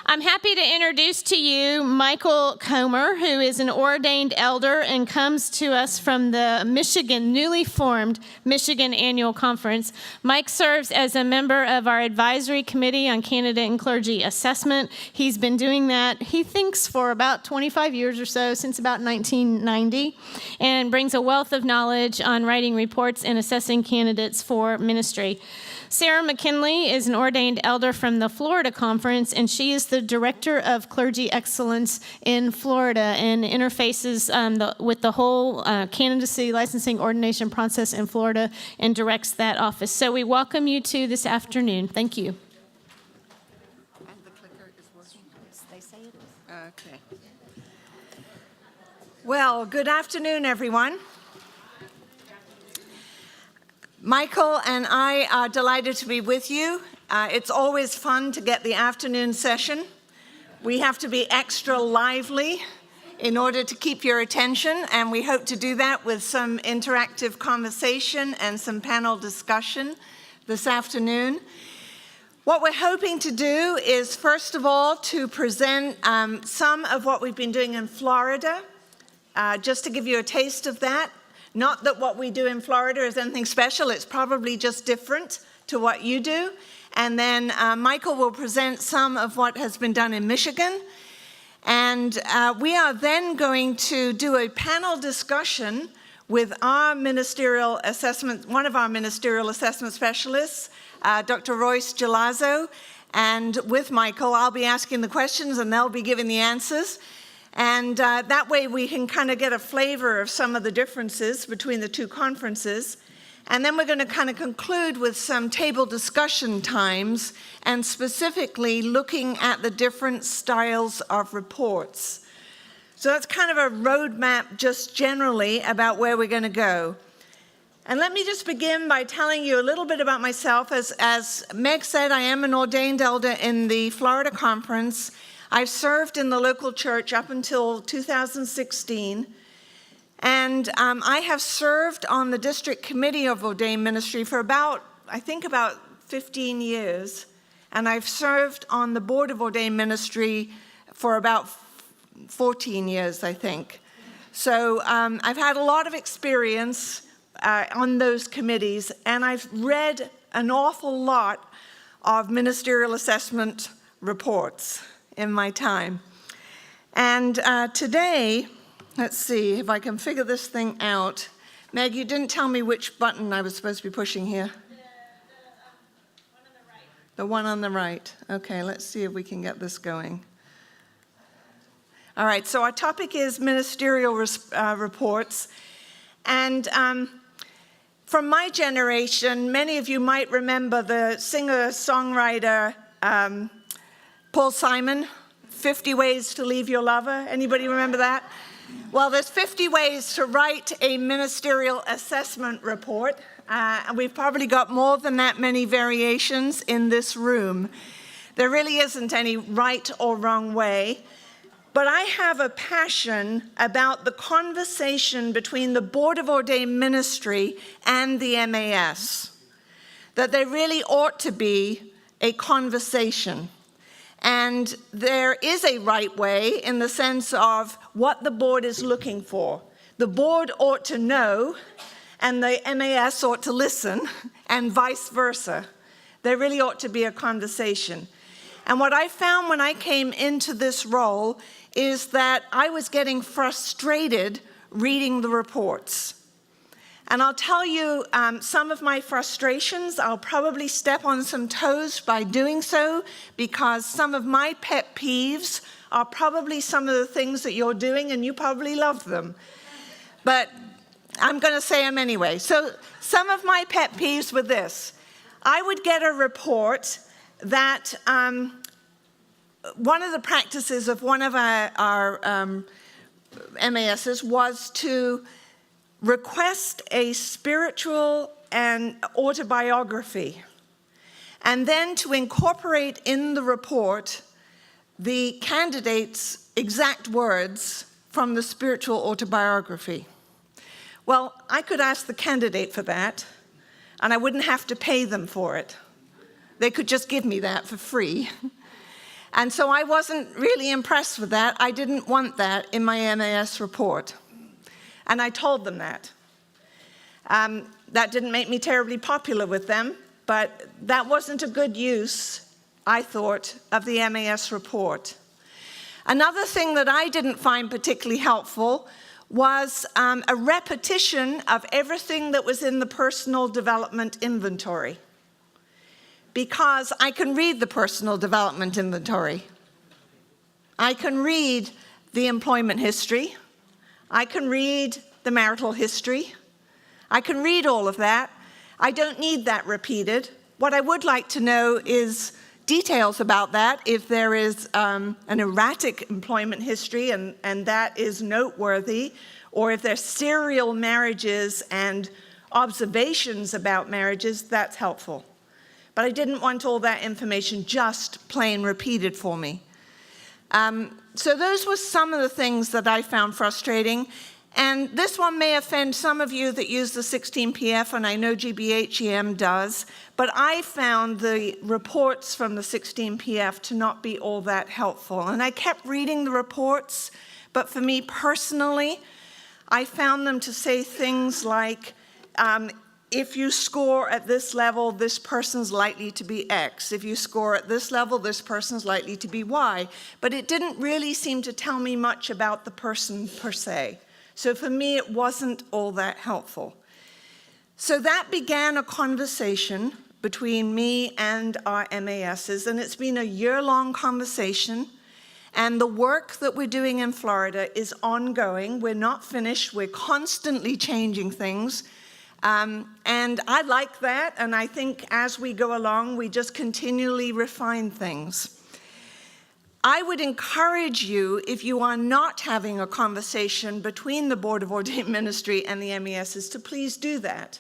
I'm happy to introduce to you Michael Comer, who is an ordained elder and comes to us from the newly formed Michigan Annual Conference. Mike serves as a member of our advisory committee on candidate and clergy assessment. He's been doing that, he thinks, for about 25 years or so, since about 1990, and brings a wealth of knowledge on writing reports and assessing candidates for ministry. Sarah McKinley is an ordained elder from the Florida Conference, and she is the Director of Clergy Excellence in Florida and interfaces with the whole candidacy, licensing, ordination process in Florida and directs that office. So we welcome you to this afternoon. Thank you. And the clicker is working? They say it is. Okay. Well, good afternoon, everyone. Michael and I are delighted to be with you. It's always fun to get the afternoon session. We have to be extra lively in order to keep your attention, and we hope to do that with some interactive conversation and some panel discussion this afternoon. What we're hoping to do is, first of all, to present some of what we've been doing in Florida, just to give you a taste of that. Not that what we do in Florida is anything special, it's probably just different to what you do. And then Michael will present some of what has been done in Michigan. And we are then going to do a panel discussion with our ministerial assessment, one of our ministerial assessment specialists, Dr. Royce Gelazzo. And with Michael, I'll be asking the questions and they'll be giving the answers. And that way we can kind of get a flavor of some of the differences between the two conferences. And then we're going to kind of conclude with some table discussion times and specifically looking at the different styles of reports. So that's kind of a roadmap just generally about where we're going to go. And let me just begin by telling you a little bit about myself. As Meg said, I am an ordained elder in the Florida Conference. I've served in the local church up until 2016, and I have served on the district committee of ordained ministry for about 15 years, and I've served on the board of ordained ministry for about 14 years, I think. So I've had a lot of experience on those committees, and I've read an awful lot of ministerial assessment reports in my time. And today, let's see if I can figure this thing out. Meg, you didn't tell me which button I was supposed to be pushing here. One on the right. The one on the right. Okay, let's see if we can get this going. All right, so our topic is ministerial reports. And from my generation, many of you might remember the singer-songwriter Paul Simon, 50 Ways to Leave Your Lover. Anybody remember that? Well, there's 50 ways to write a ministerial assessment report. And we've probably got more than that many variations in this room. There really isn't any right or wrong way. But I have a passion about the conversation between the Board of Ordained Ministry and the MAS. That there really ought to be a conversation. And there is a right way in the sense of what the board is looking for. The board ought to know, and the MAS ought to listen, and vice versa. There really ought to be a conversation. And what I found when I came into this role is that I was getting frustrated reading the reports. And I'll tell you some of my frustrations. I'll probably step on some toes by doing so because some of my pet peeves are probably some of the things that you're doing and you probably love them. But I'm going to say them anyway. So some of my pet peeves were this. I would get a report that one of the practices of one of our MASs was to request a spiritual and autobiography, and then to incorporate in the report the candidate's exact words from the spiritual autobiography. Well, I could ask the candidate for that, and I wouldn't have to pay them for it. They could just give me that for free. And so I wasn't really impressed with that. I didn't want that in my MAS report. And I told them that. That didn't make me terribly popular with them, but that wasn't a good use, I thought, of the MAS report. Another thing that I didn't find particularly helpful was a repetition of everything that was in the personal development inventory. Because I can read the personal development inventory. I can read the employment history. I can read the marital history. I can read all of that. I don't need that repeated. What I would like to know is details about that, if there is an erratic employment history and that is noteworthy, or if there's serial marriages and observations about marriages, that's helpful. But I didn't want all that information just plain repeated for me. So those were some of the things that I found frustrating. And this one may offend some of you that use the 16PF, and I know GBHEM does, but I found the reports from the 16PF to not be all that helpful. And I kept reading the reports, but for me personally, I found them to say things like, if you score at this level, this person's likely to be X. If you score at this level, this person's likely to be Y. But it didn't really seem to tell me much about the person per se. So for me, it wasn't all that helpful. So that began a conversation between me and our MASs, and it's been a year-long conversation. And the work that we're doing in Florida is ongoing. We're not finished. We're constantly changing things. And I like that, and I think as we go along, we just continually refine things. I would encourage you, if you are not having a conversation between the Board of Ordained Ministry and the MESs, to please do that.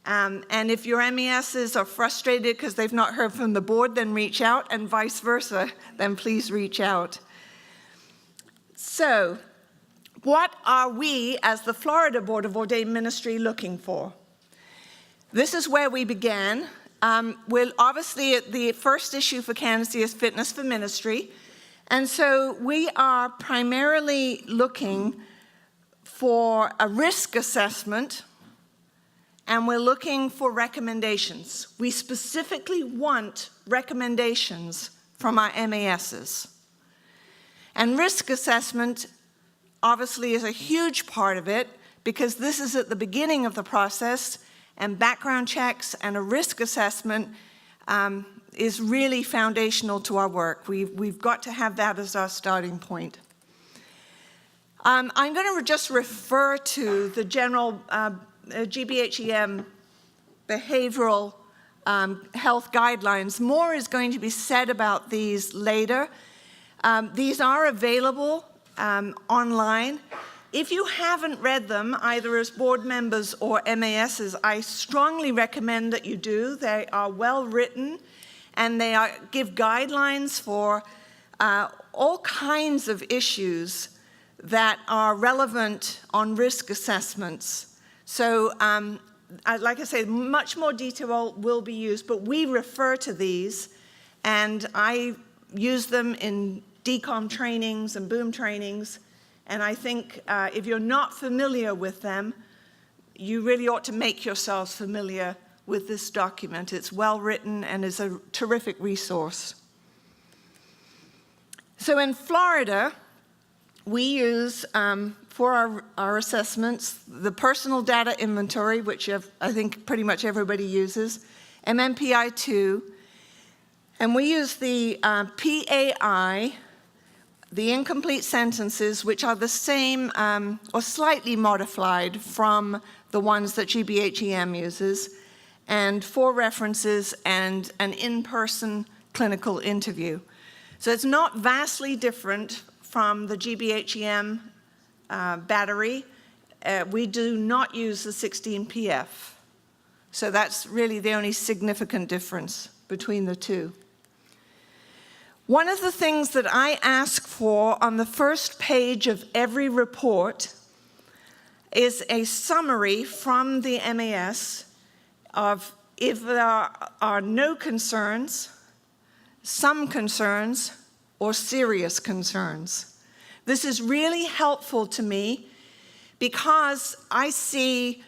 And if your MESs are frustrated because they've not heard from the board, then reach out, and vice versa, then please reach out. So, what are we, as the Florida Board of Ordained Ministry, looking for? This is where we began. Well, obviously, the first issue for candidacy is fitness for ministry. And so we are primarily looking for a risk assessment, and we're looking for recommendations. We specifically want recommendations from our MASs. And risk assessment, obviously, is a huge part of it, because this is at the beginning of the process, and background checks and a risk assessment is really foundational to our work. We've got to have that as our starting point. I'm going to just refer to the general GBHEM behavioral health guidelines. More is going to be said about these later. These are available online. If you haven't read them, either as board members or MASs, I strongly recommend that you do. They are well written, and they give guidelines for all kinds of issues that are relevant on risk assessments. So, like I say, much more detail will be used, but we refer to these, and I use them in DCOM trainings and boom trainings. And I think if you're not familiar with them, you really ought to make yourselves familiar with this document. It's well written and is a terrific resource. So in Florida, we use, for our assessments, the personal data inventory, which I think pretty much everybody uses, MMPI-2, and we use the PAI, the incomplete sentences, which are the same or slightly modified from the ones that GBHEM uses, and 4 references and an in-person clinical interview. So it's not vastly different from the GBHEM battery. We do not use the 16PF. So that's really the only significant difference between the two. One of the things that I ask for on the first page of every report is a summary from the MAS of if there are no concerns, some concerns, or serious concerns. This is really helpful to me because I see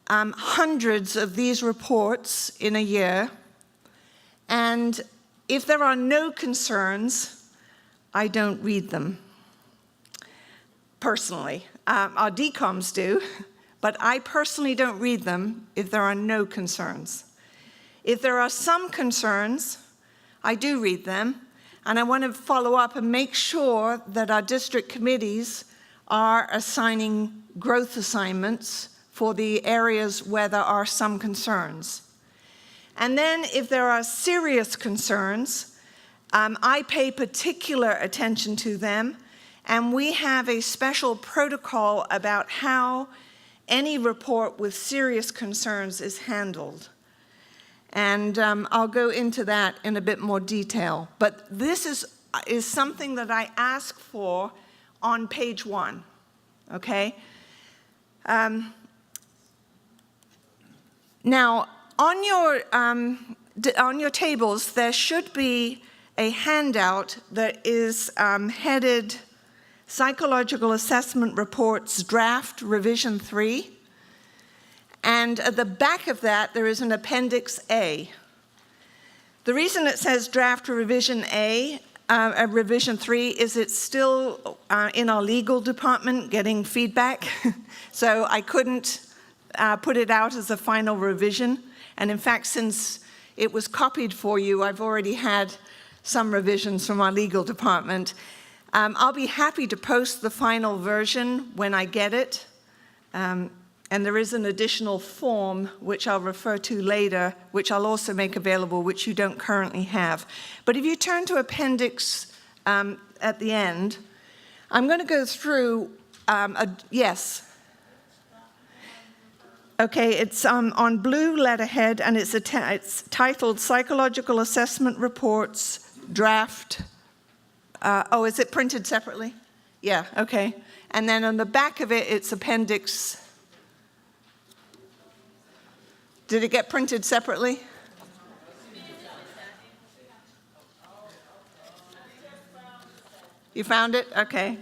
hundreds of these reports in a year, and if there are no concerns, I don't read them. Personally, our DCOMs do, but I personally don't read them if there are no concerns. If there are some concerns, I do read them, and I want to follow up and make sure that our district committees are assigning growth assignments for the areas where there are some concerns. And then if there are serious concerns, I pay particular attention to them, and we have a special protocol about how any report with serious concerns is handled. And I'll go into that in a bit more detail. But this is something that I ask for on page 1, okay? Now, on your tables, there should be a handout that is headed Psychological Assessment Reports Draft Revision 3. And at the back of that, there is an Appendix A. The reason it says Draft Revision A, Revision 3, is it's still in our legal department getting feedback. So I couldn't put it out as a final revision. And in fact, since it was copied for you, I've already had some revisions from our legal department. I'll be happy to post the final version when I get it. And there is an additional form, which I'll refer to later, which I'll also make available, which you don't currently have. But if you turn to Appendix at the end, I'm going to go through, yes. Okay, it's on blue letterhead, and it's titled Psychological Assessment Reports Draft. Oh, is it printed separately? Yeah, okay. And then on the back of it, it's Appendix. Did it get printed separately? You found it? Okay.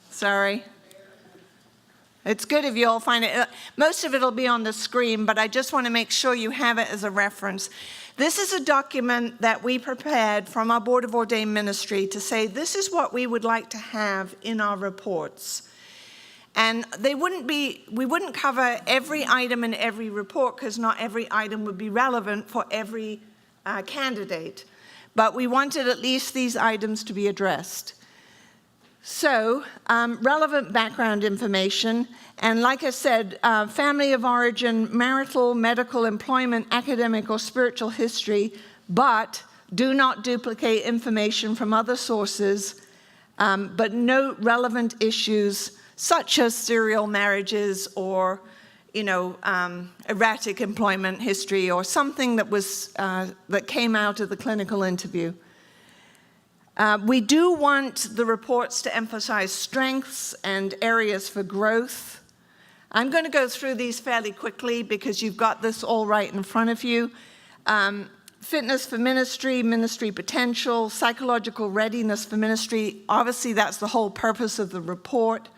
Sorry. It's good if you all find it. Most of it will be on the screen, but I just want to make sure you have it as a reference. This is a document that we prepared from our Board of Ordained Ministry to say this is what we would like to have in our reports. And we wouldn't cover every item in every report because not every item would be relevant for every candidate. But we wanted at least these items to be addressed. So, relevant background information, and like I said, family of origin, marital, medical, employment, academic, or spiritual history, but do not duplicate information from other sources, but note relevant issues such as serial marriages or, erratic employment history or something that came out of the clinical interview. We do want the reports to emphasize strengths and areas for growth. I'm going to go through these fairly quickly because you've got this all right in front of you. Fitness for ministry, ministry potential, psychological readiness for ministry. Obviously, that's the whole purpose of the report.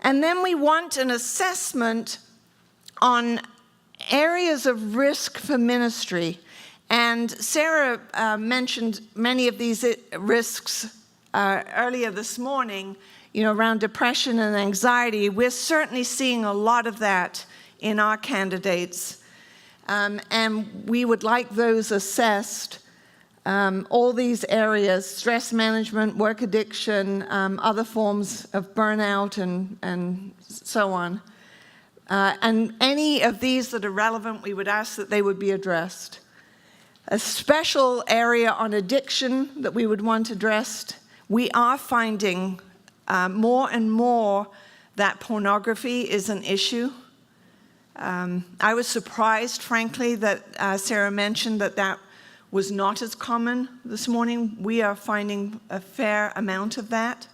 And then we want an assessment on areas of risk for ministry. And Sarah mentioned many of these risks earlier this morning, around depression and anxiety. We're certainly seeing a lot of that in our candidates. And we would like those assessed, all these areas, stress management, work addiction, other forms of burnout, and so on. And any of these that are relevant, we would ask that they would be addressed. A special area on addiction that we would want addressed. We are finding more and more that pornography is an issue. I was surprised, frankly, that Sarah mentioned that was not as common this morning. We are finding a fair amount of that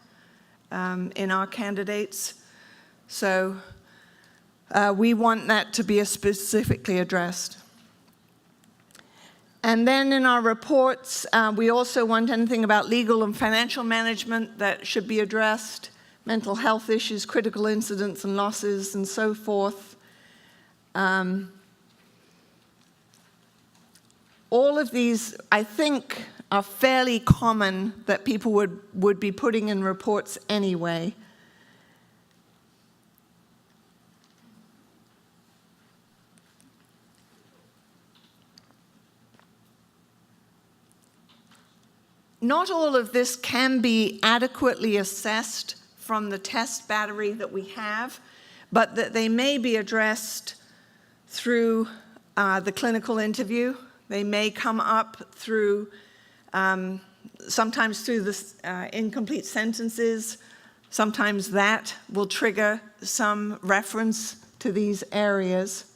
in our candidates. So we want that to be specifically addressed. And then in our reports, we also want anything about legal and financial management that should be addressed, mental health issues, critical incidents and losses, and so forth. All of these, I think, are fairly common that people would be putting in reports anyway. Not all of this can be adequately assessed from the test battery that we have, but that they may be addressed through the clinical interview. They may come up through, sometimes through the incomplete sentences. Sometimes that will trigger some reference to these areas.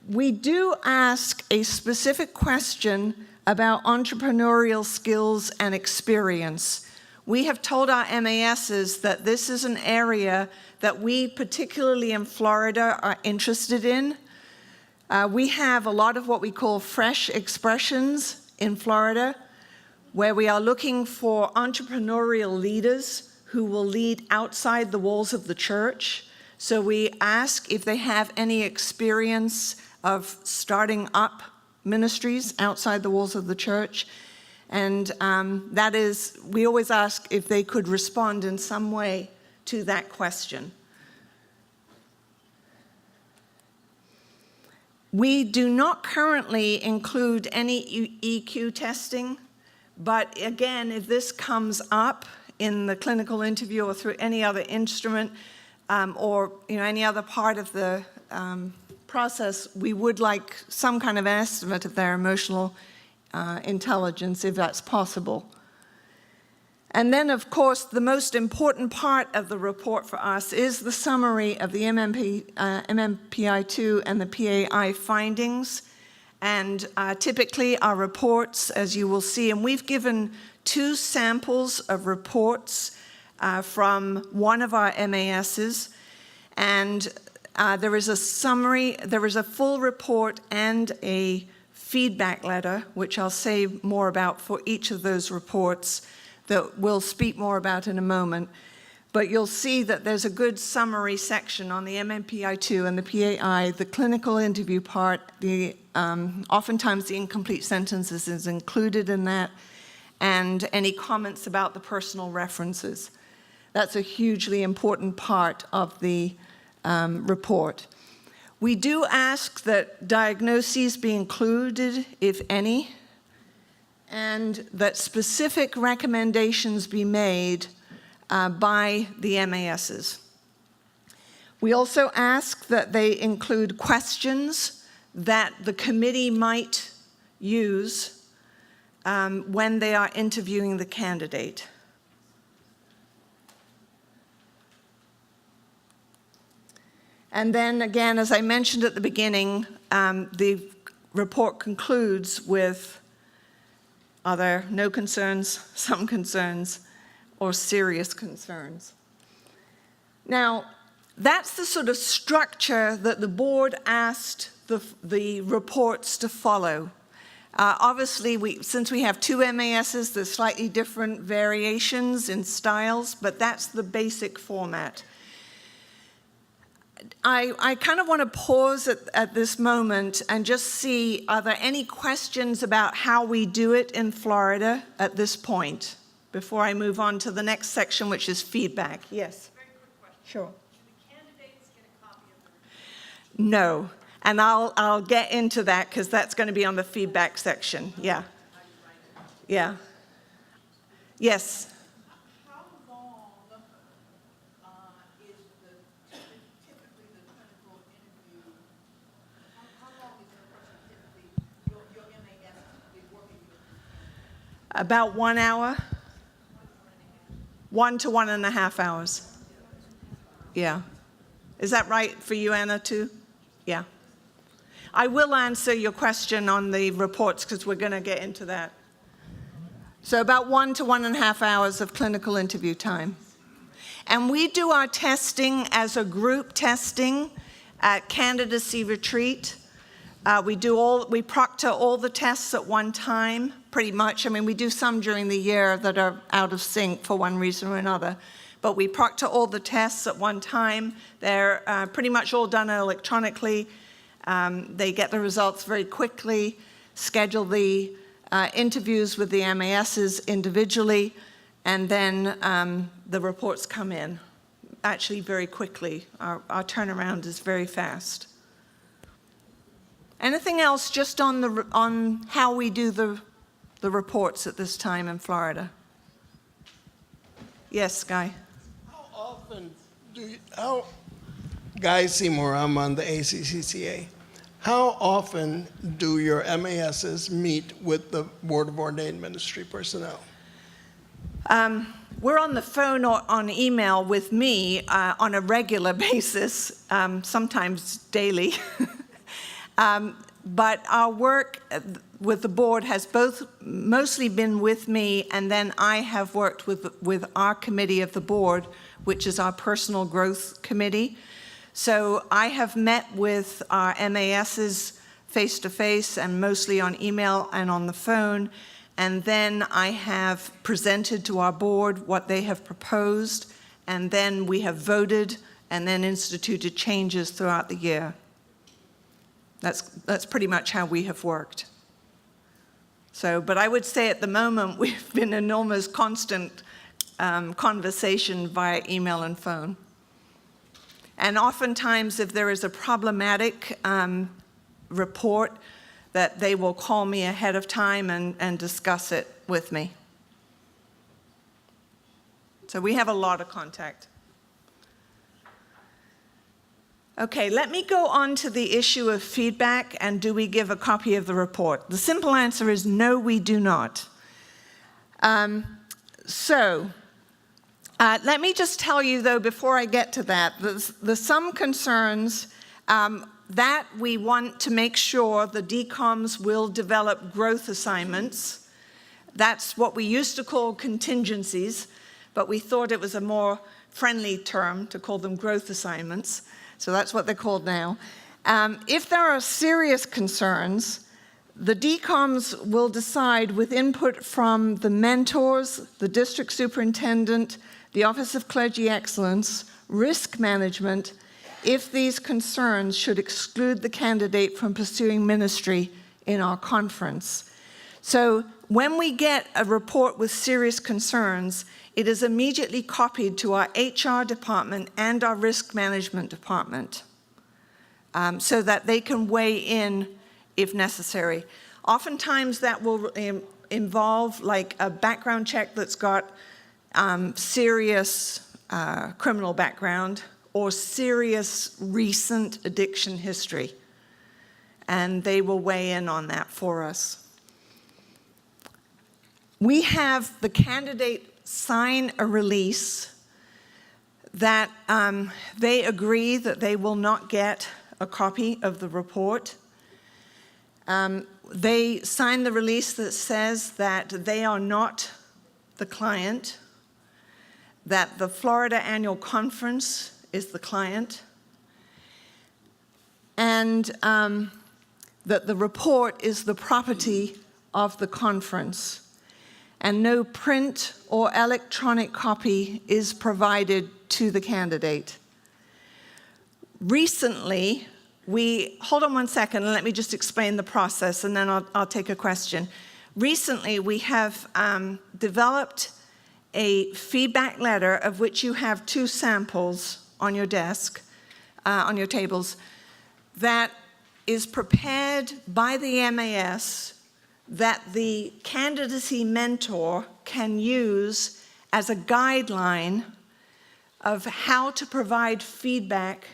We do ask a specific question about entrepreneurial skills and experience. We have told our MASs that this is an area that we, particularly in Florida, are interested in. We have a lot of what we call fresh expressions in Florida, where we are looking for entrepreneurial leaders who will lead outside the walls of the church. So we ask if they have any experience of starting up ministries outside the walls of the church. And that is, we always ask if they could respond in some way to that question. We do not currently include any EQ testing, but again, if this comes up in the clinical interview or through any other instrument or any other part of the process, we would like some kind of estimate of their emotional intelligence, if that's possible. And then, of course, the most important part of the report for us is the summary of the MMPI-2 and the PAI findings. And typically our reports, as you will see, and we've given 2 samples of reports from one of our MASs, and there is a summary, there is a full report and a feedback letter, which I'll say more about for each of those reports that we'll speak more about in a moment. But you'll see that there's a good summary section on the MMPI-2 and the PAI, the clinical interview part, oftentimes the incomplete sentences is included in that, and any comments about the personal references. That's a hugely important part of the report. We do ask that diagnoses be included, if any, and that specific recommendations be made by the MASs. We also ask that they include questions that the committee might use when they are interviewing the candidate. And then again, as I mentioned at the beginning, the report concludes with, are there no concerns, some concerns, or serious concerns? Now, that's the sort of structure that the board asked the reports to follow. Obviously, since we have 2 MASs, there's slightly different variations in styles, but that's the basic format. I kind of want to pause at this moment and just see, are there any questions about how we do it in Florida at this point, before I move on to the next section, which is feedback? Yes? Very quick question. Sure. Do the candidates get a copy of the report? No, and I'll get into that because that's going to be on the feedback section. Yeah. Yeah. Yes. How long is typically the clinical interview? How long is a person typically, your MAS typically working with? About 1 hour. 1 to 1.5 hours. Yeah. Is that right for you, Anna, too? Yeah. I will answer your question on the reports because we're going to get into that. So about 1 to 1.5 hours of clinical interview time. And we do our testing as a group testing at candidacy retreat. We proctor all the tests at one time, pretty much. I mean, we do some during the year that are out of sync for one reason or another. But we proctor all the tests at one time. They're pretty much all done electronically. They get the results very quickly, schedule the interviews with the MASs individually, and then the reports come in actually very quickly. Our turnaround is very fast. Anything else just on how we do the reports at this time in Florida? Yes, Guy. How often Guy Seymour, I'm on the ACCCA. How often do your MASs meet with the Board of Ordained Ministry personnel? We're on the phone or on email with me on a regular basis, sometimes daily. But our work with the board has mostly been with me, and then I have worked with our committee of the board, which is our personal growth committee. So I have met with our MASs face-to-face and mostly on email and on the phone, and then I have presented to our board what they have proposed, and then we have voted and then instituted changes throughout the year. That's pretty much how we have worked. So, but I would say at the moment we've been in almost constant conversation via email and phone. And oftentimes if there is a problematic report, that they will call me ahead of time and discuss it with me. So we have a lot of contact. Okay, let me go on to the issue of feedback and do we give a copy of the report? The simple answer is no, we do not. Let me just tell you though, before I get to that, there's some concerns that we want to make sure the DCOMs will develop growth assignments. That's what we used to call contingencies, but we thought it was a more friendly term to call them growth assignments. So that's what they're called now. If there are serious concerns, the DCOMs will decide with input from the mentors, the district superintendent, the Office of Clergy Excellence, risk management, if these concerns should exclude the candidate from pursuing ministry in our conference. So when we get a report with serious concerns, it is immediately copied to our HR department and our risk management department so that they can weigh in if necessary. Oftentimes that will involve like a background check that's got serious criminal background or serious recent addiction history. And they will weigh in on that for us. We have the candidate sign a release that they agree that they will not get a copy of the report. They sign the release that says that they are not the client, that the Florida Annual Conference is the client, and that the report is the property of the conference. And no print or electronic copy is provided to the candidate. Recently, hold on one second and let me just explain the process and then I'll take a question. Recently, we have developed a feedback letter of which you have 2 samples on your desk, on your tables, that is prepared by the MAS that the candidacy mentor can use as a guideline of how to provide feedback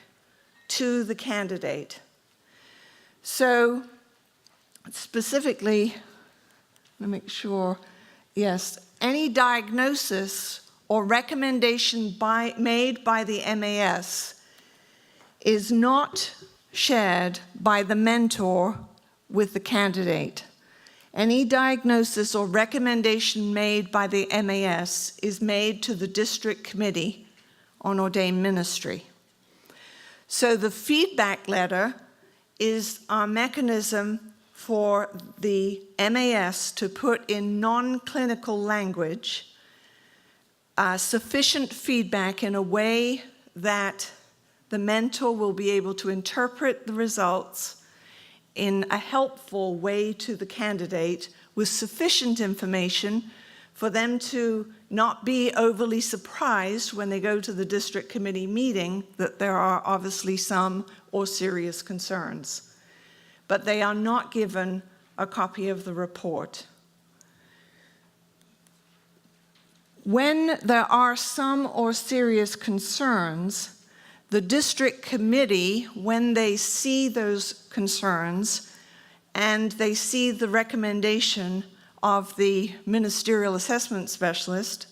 to the candidate. So specifically, let me make sure, yes, any diagnosis or recommendation made by the MAS is not shared by the mentor with the candidate. Any diagnosis or recommendation made by the MAS is made to the District Committee on Ordained Ministry. So the feedback letter is our mechanism for the MAS to put in non-clinical language sufficient feedback in a way that the mentor will be able to interpret the results in a helpful way to the candidate with sufficient information for them to not be overly surprised when they go to the district committee meeting that there are obviously some or serious concerns. But they are not given a copy of the report. When there are some or serious concerns, the district committee, when they see those concerns and they see the recommendation of the ministerial assessment specialist,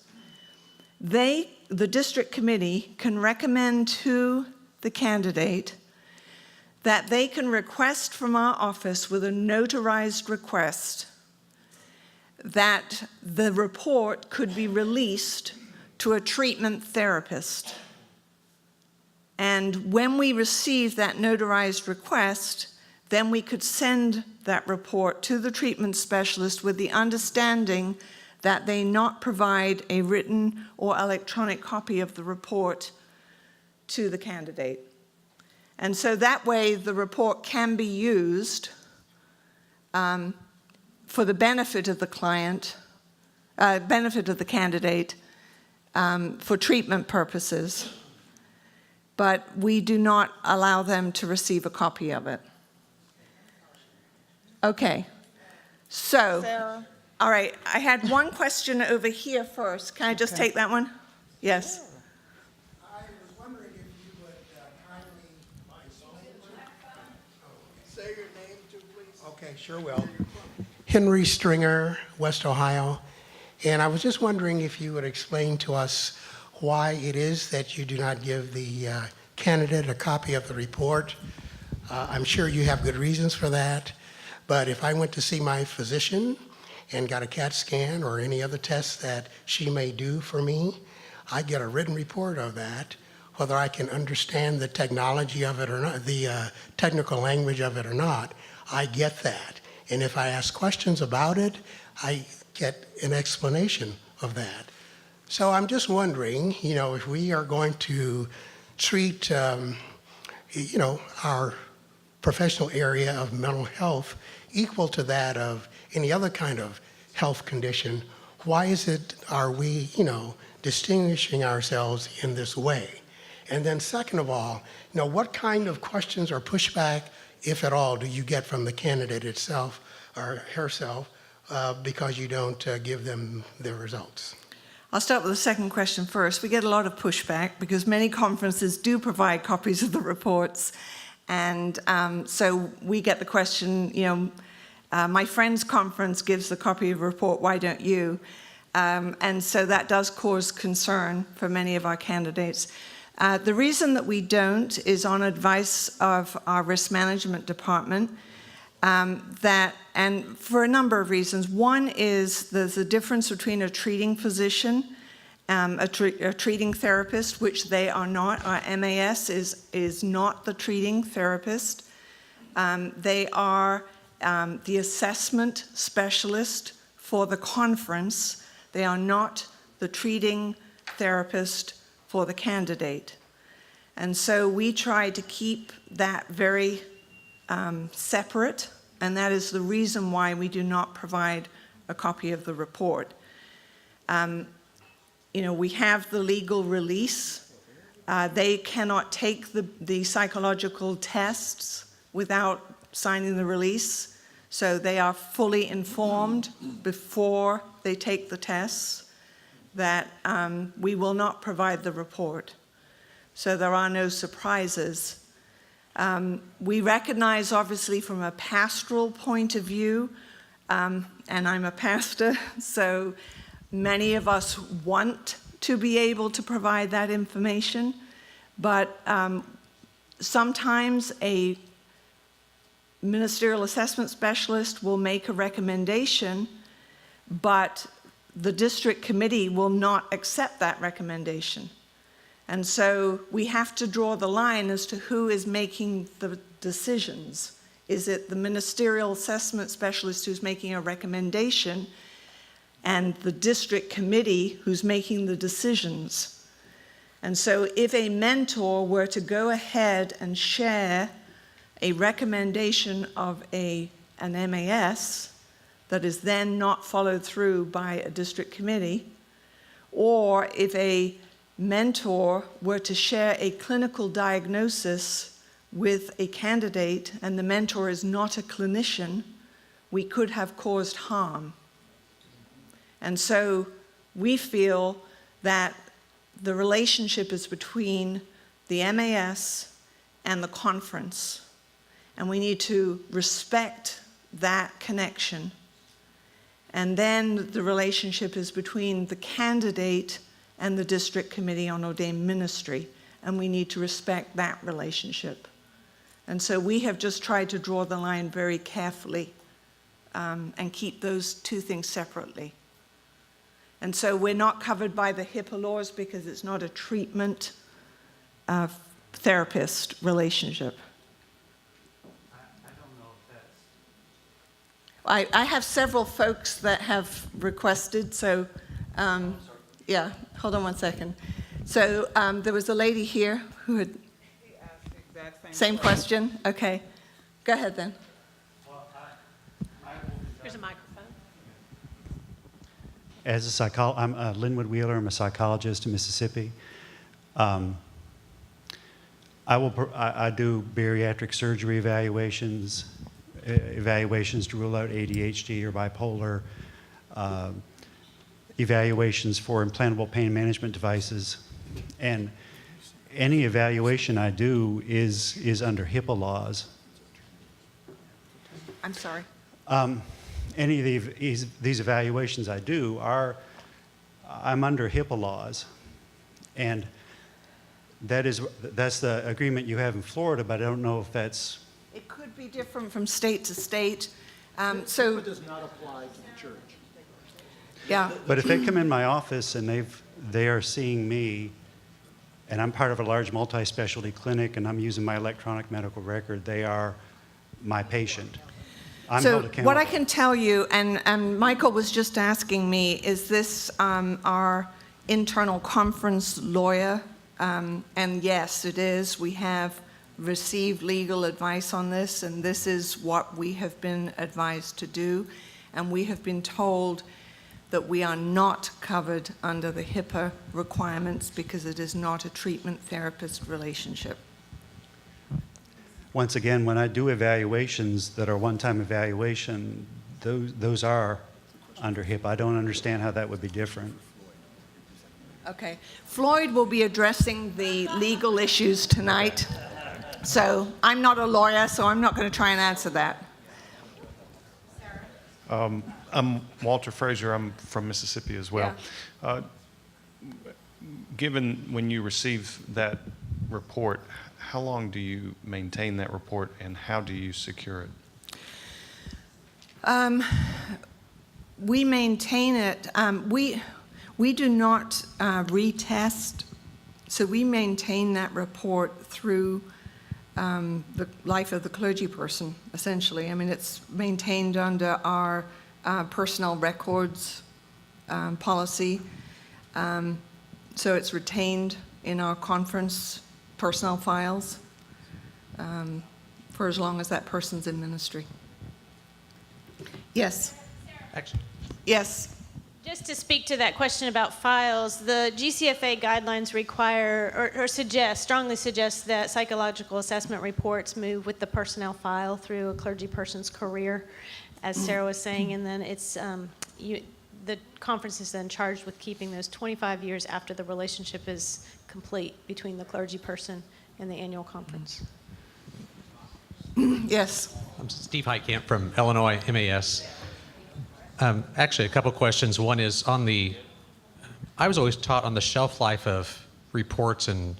the district committee can recommend to the candidate that they can request from our office with a notarized request that the report could be released to a treatment therapist. And when we receive that notarized request, then we could send that report to the treatment specialist with the understanding that they not provide a written or electronic copy of the report to the candidate. And so that way the report can be used for the benefit of the client, benefit of the candidate for treatment purposes, but we do not allow them to receive a copy of it. Okay, so, Sarah. all right, I had one question over here first. Can I just take that one? Yes. I was wondering if you would kindly Say your name too, please. Okay, sure will. Henry Stringer, West Ohio. And I was just wondering if you would explain to us why it is that you do not give the candidate a copy of the report. I'm sure you have good reasons for that. But if I went to see my physician and got a CAT scan or any other test that she may do for me, I get a written report of that, whether I can understand the technology of it or not, the technical language of it or not, I get that. And if I ask questions about it, I get an explanation of that. So I'm just wondering, if we are going to treat, our professional area of mental health equal to that of any other kind of health condition, why are we, distinguishing ourselves in this way? And then second of all, what kind of questions or pushback, if at all, do you get from the candidate itself or herself because you don't give them the results? I'll start with the second question first. We get a lot of pushback because many conferences do provide copies of the reports. And so we get the question, my friend's conference gives the copy of the report, why don't you? And so that does cause concern for many of our candidates. The reason that we don't is on advice of our risk management department, and for a number of reasons. One is there's a difference between a treating physician, a treating therapist, which they are not. Our MAS is not the treating therapist. They are the assessment specialist for the conference. They are not the treating therapist for the candidate. And so we try to keep that very separate, and that is the reason why we do not provide a copy of the report. We have the legal release. They cannot take the psychological tests without signing the release, so they are fully informed before they take the tests that we will not provide the report. So there are no surprises. We recognize, obviously, from a pastoral point of view, and I'm a pastor, so many of us want to be able to provide that information, but sometimes a ministerial assessment specialist will make a recommendation, but the district committee will not accept that recommendation. And so we have to draw the line as to who is making the decisions. Is it the ministerial assessment specialist who's making a recommendation and the district committee who's making the decisions? And so if a mentor were to go ahead and share a recommendation of an MAS that is then not followed through by a district committee, or if a mentor were to share a clinical diagnosis with a candidate and the mentor is not a clinician, we could have caused harm. And so we feel that the relationship is between the MAS and the conference, and we need to respect that connection. And then the relationship is between the candidate and the district committee on ordained ministry, and we need to respect that relationship. And so we have just tried to draw the line very carefully and keep those two things separately. And so we're not covered by the HIPAA laws because it's not a treatment therapist relationship. I have several folks that have requested, so yeah, hold on one second. So there was a lady here who had same question. Okay, go ahead then. There's a microphone. As a psychologist, I'm Linwood Wheeler. I'm a psychologist in Mississippi. I do bariatric surgery evaluations to rule out ADHD or bipolar, evaluations for implantable pain management devices, and any evaluation I do is under HIPAA laws. I'm sorry. Any of these evaluations I do I'm under HIPAA laws, and that's the agreement you have in Florida, but I don't know if that's. It could be different from state to state. So It does not apply to the church. yeah, But if they come in my office and they are seeing me, and I'm part of a large multi-specialty clinic, and I'm using my electronic medical record, they are my patient. I'm so held accountable. what I can tell you, and Michael was just asking me, is this our internal conference lawyer? And yes, it is. We have received legal advice on this, and this is what we have been advised to do. And we have been told that we are not covered under the HIPAA requirements because it is not a treatment therapist relationship. Once again, when I do evaluations that are one-time evaluation, those are under HIPAA. I don't understand how that would be different. Okay. Floyd will be addressing the legal issues tonight. So I'm not a lawyer, so I'm not going to try and answer that. I'm Walter Frazier. I'm from Mississippi as well. Given when you receive that report, how long do you maintain that report, and how do you secure it? We maintain it. We do not retest, so we maintain that report through the life of the clergy person, essentially. I mean, it's maintained under our personnel records policy. So it's retained in our conference personnel files for as long as that person's in ministry. Yes. Actually, Yes. Just to speak to that question about files, the GCFA guidelines require or strongly suggest that psychological assessment reports move with the personnel file through a clergy person's career, as Sarah was saying, and then it's the conference is then charged with keeping those 25 years after the relationship is complete between the clergy person and the annual conference. Yes. I'm Steve Heitkamp from Illinois MAS. Actually, a couple questions. One is on I was always taught on the shelf life of reports and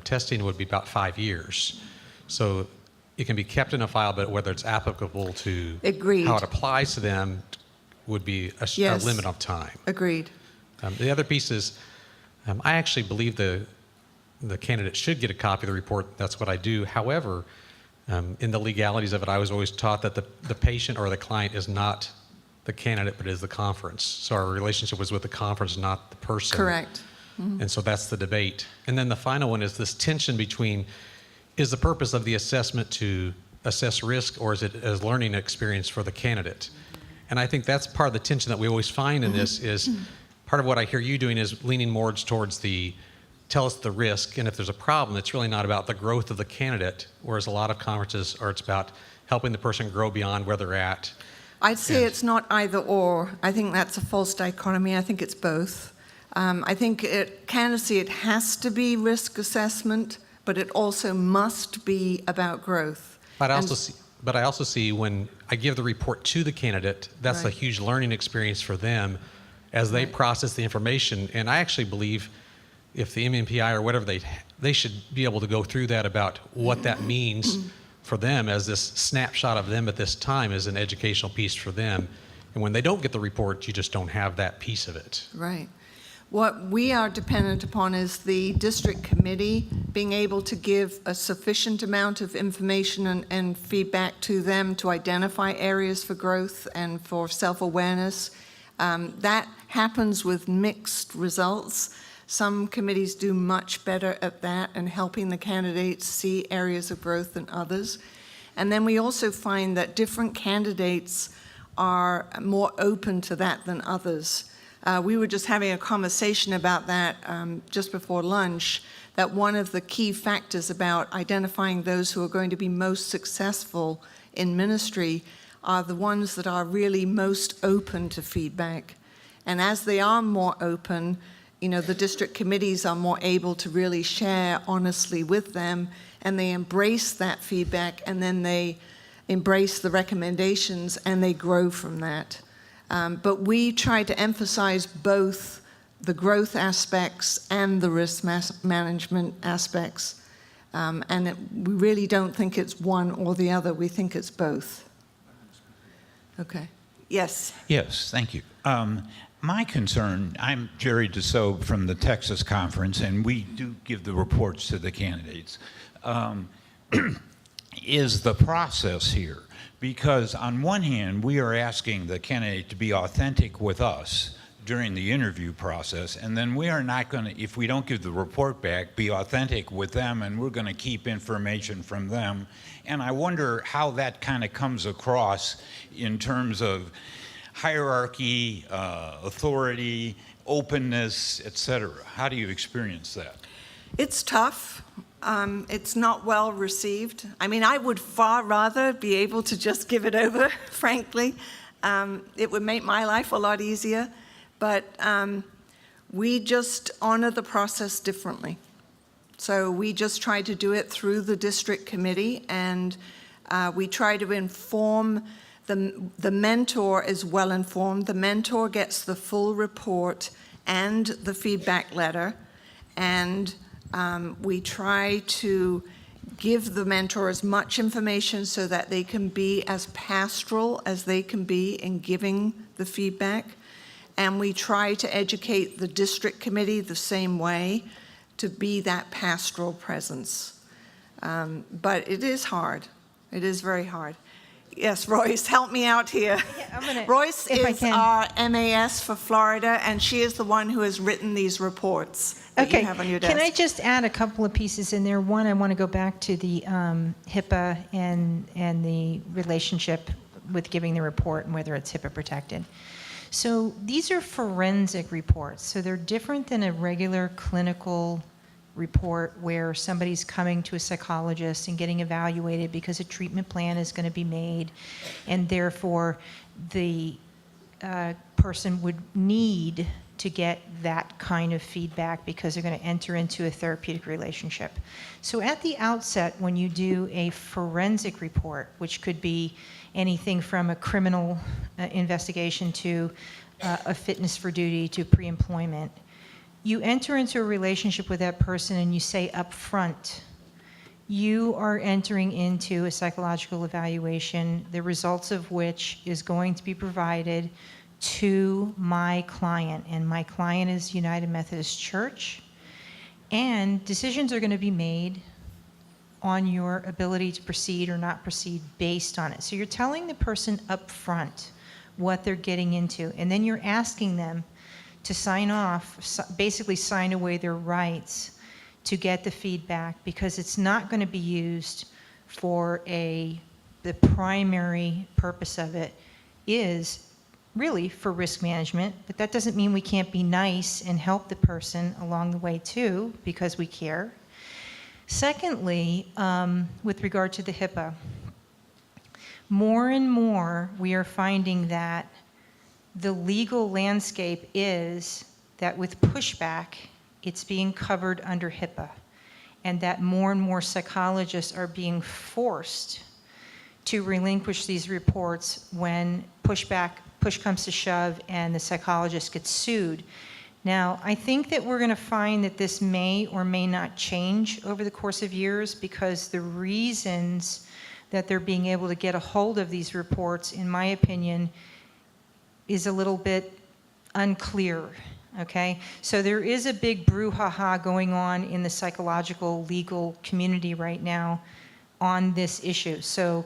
testing would be about 5 years. So it can be kept in a file, but whether it's applicable to Agreed. how it applies to them would be a Yes. limit of time. Agreed. The other piece is I actually believe the candidate should get a copy of the report. That's what I do. However, In the legalities of it, I was always taught that the patient or the client is not the candidate, but is the conference. So our relationship was with the conference, not the person. Correct. And so that's the debate. And then the final one is this tension between, is the purpose of the assessment to assess risk, or is it as learning experience for the candidate? And I think that's part of the tension that we always find in this is part of what I hear you doing is leaning more towards the tell us the risk, and if there's a problem, it's really not about the growth of the candidate, whereas a lot of conferences are, it's about helping the person grow beyond where they're at. I'd say And- it's not either or. I think that's a false dichotomy. I think it's both. I think candidacy, it has to be risk assessment, but it also must be about growth. But I And- also see when I give the report to the candidate, that's Right. a huge learning experience for them as they Right. process the information. And I actually believe if the MMPI or whatever, they should be able to go through that about what that means for them as this snapshot of them at this time is an educational piece for them. And when they don't get the report, you just don't have that piece of it. Right. What we are dependent upon is the district committee being able to give a sufficient amount of information and feedback to them to identify areas for growth and for self-awareness. That happens with mixed results. Some committees do much better at that and helping the candidates see areas of growth than others. And then we also find that different candidates are more open to that than others. We were just having a conversation about that just before lunch, that one of the key factors about identifying those who are going to be most successful in ministry are the ones that are really most open to feedback. And as they are more open, you know, the district committees are more able to really share honestly with them, and they embrace that feedback, and then they embrace the recommendations, and they grow from that. But we try to emphasize both the growth aspects and the risk management aspects. We really don't think it's one or the other. We think it's both. Okay. Yes. Yes, thank you. My concern, I'm Jerry Dussault from the Texas Conference, and we do give the reports to the candidates, is the process here. Because on one hand, we are asking the candidate to be authentic with us during the interview process, and then we are not going to, if we don't give the report back, be authentic with them, and we're going to keep information from them. And I wonder how that kind of comes across in terms of hierarchy, authority, openness, et cetera. How do you experience that? It's tough. It's not well received. I mean, I would far rather be able to just give it over, frankly. It would make my life a lot easier. But we just honor the process differently. So we just try to do it through the district committee, and we try to inform the mentor is well informed. The mentor gets the full report and the feedback letter, and we try to give the mentor as much information so that they can be as pastoral as they can be in giving the feedback. And we try to educate the district committee the same way to be that pastoral presence. But it is hard. It is very hard. Yes, Royce, help me out here. Royce is our MAS for Florida, and she is the one who has written these reports that you have on your desk. Can I just add a couple of pieces in there? One, I want to go back to the HIPAA and the relationship with giving the report and whether it's HIPAA protected. So these are forensic reports. So they're different than a regular clinical report where somebody's coming to a psychologist and getting evaluated because a treatment plan is going to be made, and therefore the person would need to get that kind of feedback because they're going to enter into a therapeutic relationship. So at the outset, when you do a forensic report, which could be anything from a criminal investigation to a fitness for duty to pre-employment, you enter into a relationship with that person and you say up front, you are entering into a psychological evaluation, the results of which is going to be provided to my client. And my client is United Methodist Church. And decisions are going to be made on your ability to proceed or not proceed based on it. So you're telling the person up front what they're getting into, and then you're asking them to sign off, basically sign away their rights to get the feedback, because it's not going to be used for the primary purpose of it is really for risk management, but that doesn't mean we can't be nice and help the person along the way too, because we care. Secondly, with regard to the HIPAA, more and more we are finding that the legal landscape is that with pushback, it's being covered under HIPAA, and that more and more psychologists are being forced to relinquish these reports when push comes to shove and the psychologist gets sued. Now, I think that we're going to find that this may or may not change over the course of years, because the reasons that they're being able to get a hold of these reports, in my opinion, is a little bit unclear. Okay, so there is a big brouhaha going on in the psychological legal community right now on this issue. So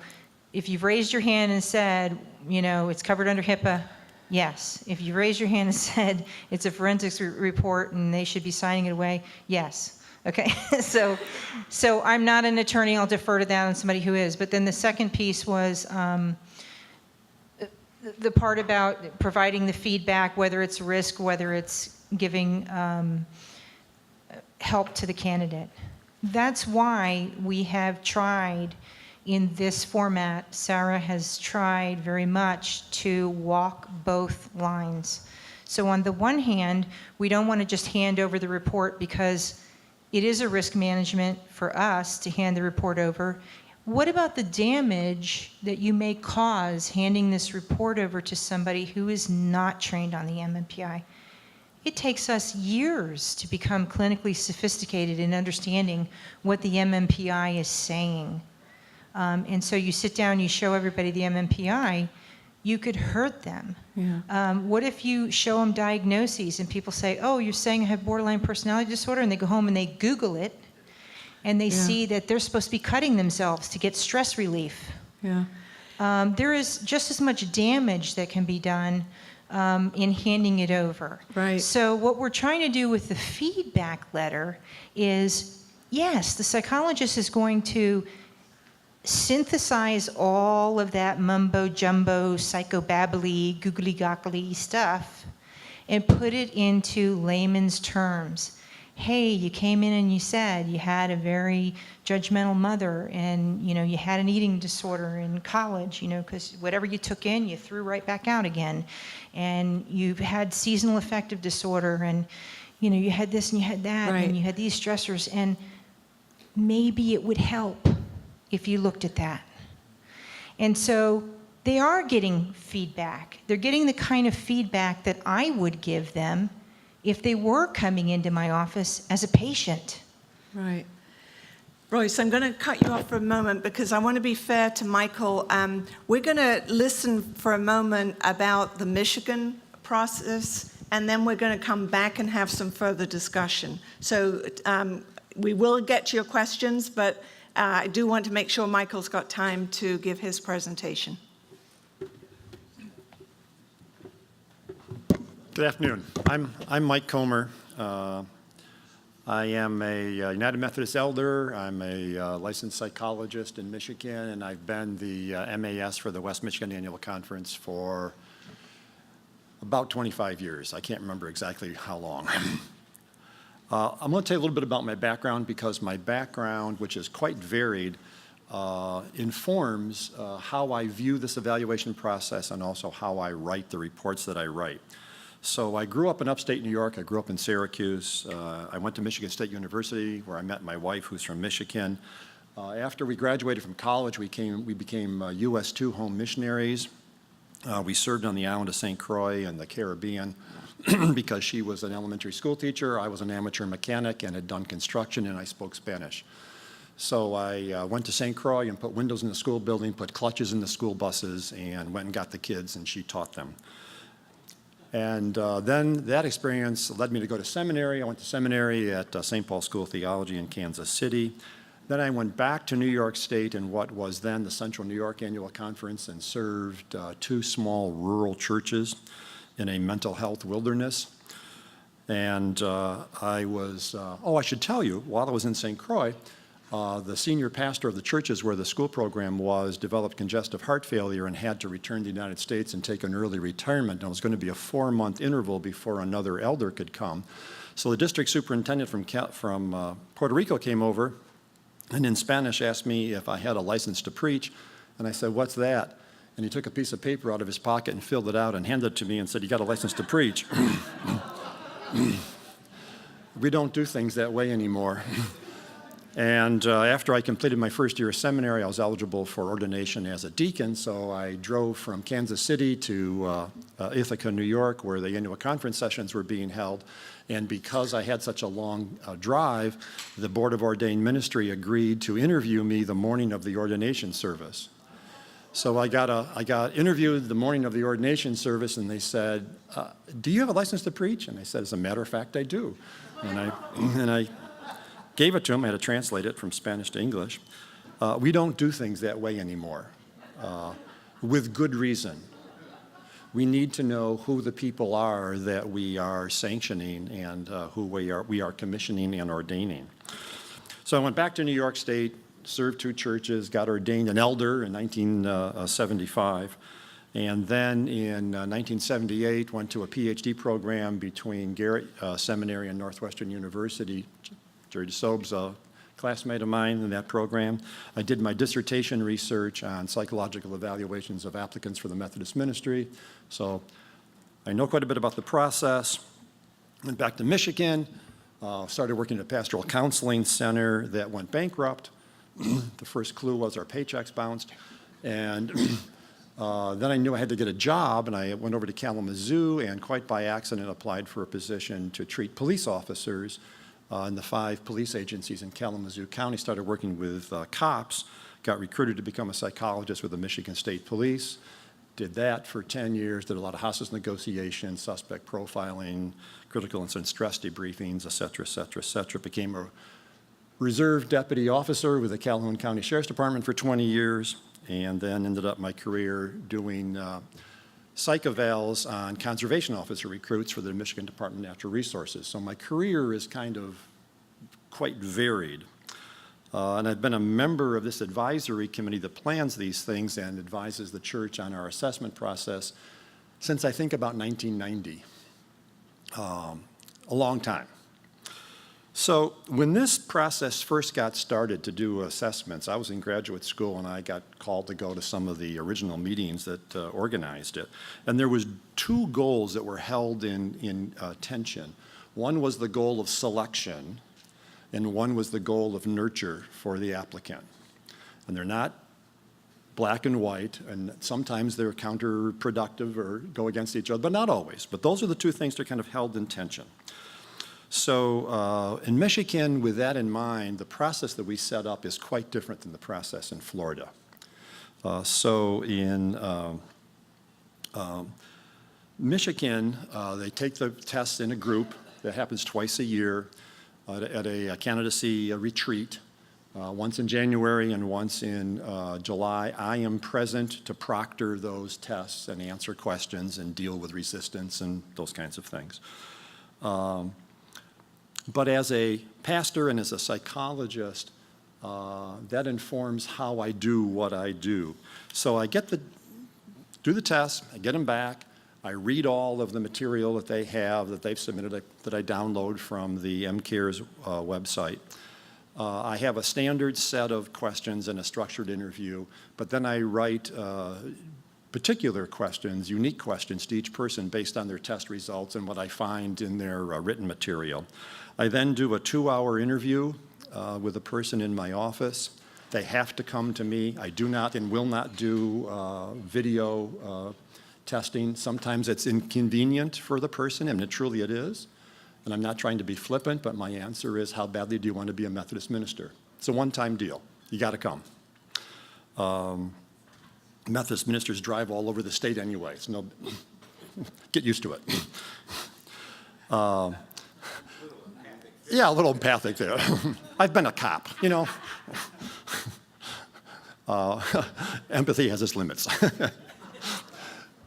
if you've raised your hand and said, you know, it's covered under HIPAA, yes. If you raised your hand and said it's a forensics report and they should be signing it away, yes. Okay, so I'm not an attorney, I'll defer to that on somebody who is. But then the second piece was the part about providing the feedback, whether it's risk, whether it's giving help to the candidate. That's why we have tried in this format, Sarah has tried very much to walk both lines. So on the one hand, we don't want to just hand over the report, because it is a risk management for us to hand the report over. What about the damage that you may cause handing this report over to somebody who is not trained on the MMPI? It takes us years to become clinically sophisticated in understanding what the MMPI is saying. And so you sit down, you show everybody the MMPI, you could hurt them. Yeah. What if you show them diagnoses and people say, oh, you're saying I have borderline personality disorder, and they go home and they Google it, and they see that they're supposed to be cutting themselves to get stress relief. Yeah. There is just as much damage that can be done in handing it over. Right. So what we're trying to do with the feedback letter is, yes, the psychologist is going to synthesize all of that mumbo-jumbo, psychobabbly, googly-goggly stuff and put it into layman's terms. Hey, you came in and you said you had a very judgmental mother, and you had an eating disorder in college, because whatever you took in, you threw right back out again. And you've had seasonal affective disorder, and you had this and you had that, and you had these stressors, and maybe it would help if you looked at that. And so they are getting feedback. They're getting the kind of feedback that I would give them if they were coming into my office as a patient. Right. Royce, I'm going to cut you off for a moment because I want to be fair to Michael. We're going to listen for a moment about the Michigan process, and then we're going to come back and have some further discussion. So we will get to your questions, but I do want to make sure Michael's got time to give his presentation. Good afternoon. I'm Mike Comer. I am a United Methodist elder. I'm a licensed psychologist in Michigan, and I've been the MAS for the West Michigan Annual Conference for about 25 years. I can't remember exactly how long. I'm going to tell you a little bit about my background, because my background, which is quite varied, informs how I view this evaluation process and also how I write the reports that I write. So I grew up in upstate New York. I grew up in Syracuse. I went to Michigan State University, where I met my wife, who's from Michigan. After we graduated from college, we became US-2 home missionaries. We served on the island of St. Croix in the Caribbean because she was an elementary school teacher. I was an amateur mechanic and had done construction, and I spoke Spanish. So I went to St. Croix and put windows in the school building, put clutches in the school buses, and went and got the kids, and she taught them. And then that experience led me to go to seminary. I went to seminary at St. Paul School of Theology in Kansas City. Then I went back to New York State in what was then the Central New York Annual Conference and served 2 small rural churches in a mental health wilderness. And I was, I should tell you, while I was in St. Croix, the senior pastor of the churches where the school program was developed congestive heart failure and had to return to the United States and take an early retirement. And it was going to be a 4-month interval before another elder could come. So the district superintendent from Puerto Rico came over and in Spanish asked me if I had a license to preach. And I said, "What's that?" And he took a piece of paper out of his pocket and filled it out and handed it to me and said, "You got a license to preach." We don't do things that way anymore. And after I completed my first year of seminary, I was eligible for ordination as a deacon, so I drove from Kansas City to Ithaca, New York, where the annual conference sessions were being held. And because I had such a long drive, the Board of Ordained Ministry agreed to interview me the morning of the ordination service. So I got interviewed the morning of the ordination service, and they said, "Do you have a license to preach?" And I said, "As a matter of fact, I do." And I gave it to him. I had to translate it from Spanish to English. We don't do things that way anymore, with good reason. We need to know who the people are that we are sanctioning and who we are commissioning and ordaining. So I went back to New York State, served 2 churches, got ordained an elder in 1975. And then in 1978, went to a PhD program between Garrett Seminary and Northwestern University. Jerry DeSobe's a classmate of mine in that program. I did my dissertation research on psychological evaluations of applicants for the Methodist ministry. So I know quite a bit about the process. Went back to Michigan, started working at a pastoral counseling center that went bankrupt. The first clue was our paychecks bounced. And then I knew I had to get a job, and I went over to Kalamazoo and quite by accident applied for a position to treat police officers in the 5 police agencies in Kalamazoo County. Started working with cops, got recruited to become a psychologist with the Michigan State Police. Did that for 10 years, did a lot of hostage negotiations, suspect profiling, critical incident stress debriefings, et cetera, et cetera, et cetera. Became a reserve deputy officer with the Calhoun County Sheriff's Department for 20 years, and then ended up my career doing psych evals on conservation officer recruits for the Michigan Department of Natural Resources. So my career is kind of quite varied. And I've been a member of this advisory committee that plans these things and advises the church on our assessment process since I think about 1990, a long time. So when this process first got started to do assessments, I was in graduate school and I got called to go to some of the original meetings that organized it. And there was 2 goals that were held in tension. One was the goal of selection, and one was the goal of nurture for the applicant. And they're not black and white, and sometimes they're counterproductive or go against each other, but not always. But those are the 2 things that are kind of held in tension. So in Michigan, with that in mind, the process that we set up is quite different than the process in Florida. So in Michigan, they take the tests in a group that happens twice a year at a candidacy retreat, once in January and once in July. I am present to proctor those tests and answer questions and deal with resistance and those kinds of things. But as a pastor and as a psychologist, that informs how I do what I do. So I do the tests, I get them back, I read all of the material that they have, that they've submitted, that I download from the MCARES website. I have a standard set of questions and a structured interview, but then I write particular questions, unique questions to each person based on their test results and what I find in their written material. I then do a 2-hour interview with a person in my office. They have to come to me. I do not and will not do video testing. Sometimes it's inconvenient for the person, and truly it is. And I'm not trying to be flippant, but my answer is, how badly do you want to be a Methodist minister? It's a one-time deal. You got to come. Methodist ministers drive all over the state anyway. It's no, get used to it. Yeah, a little empathic there. I've been a cop, you know. Empathy has its limits.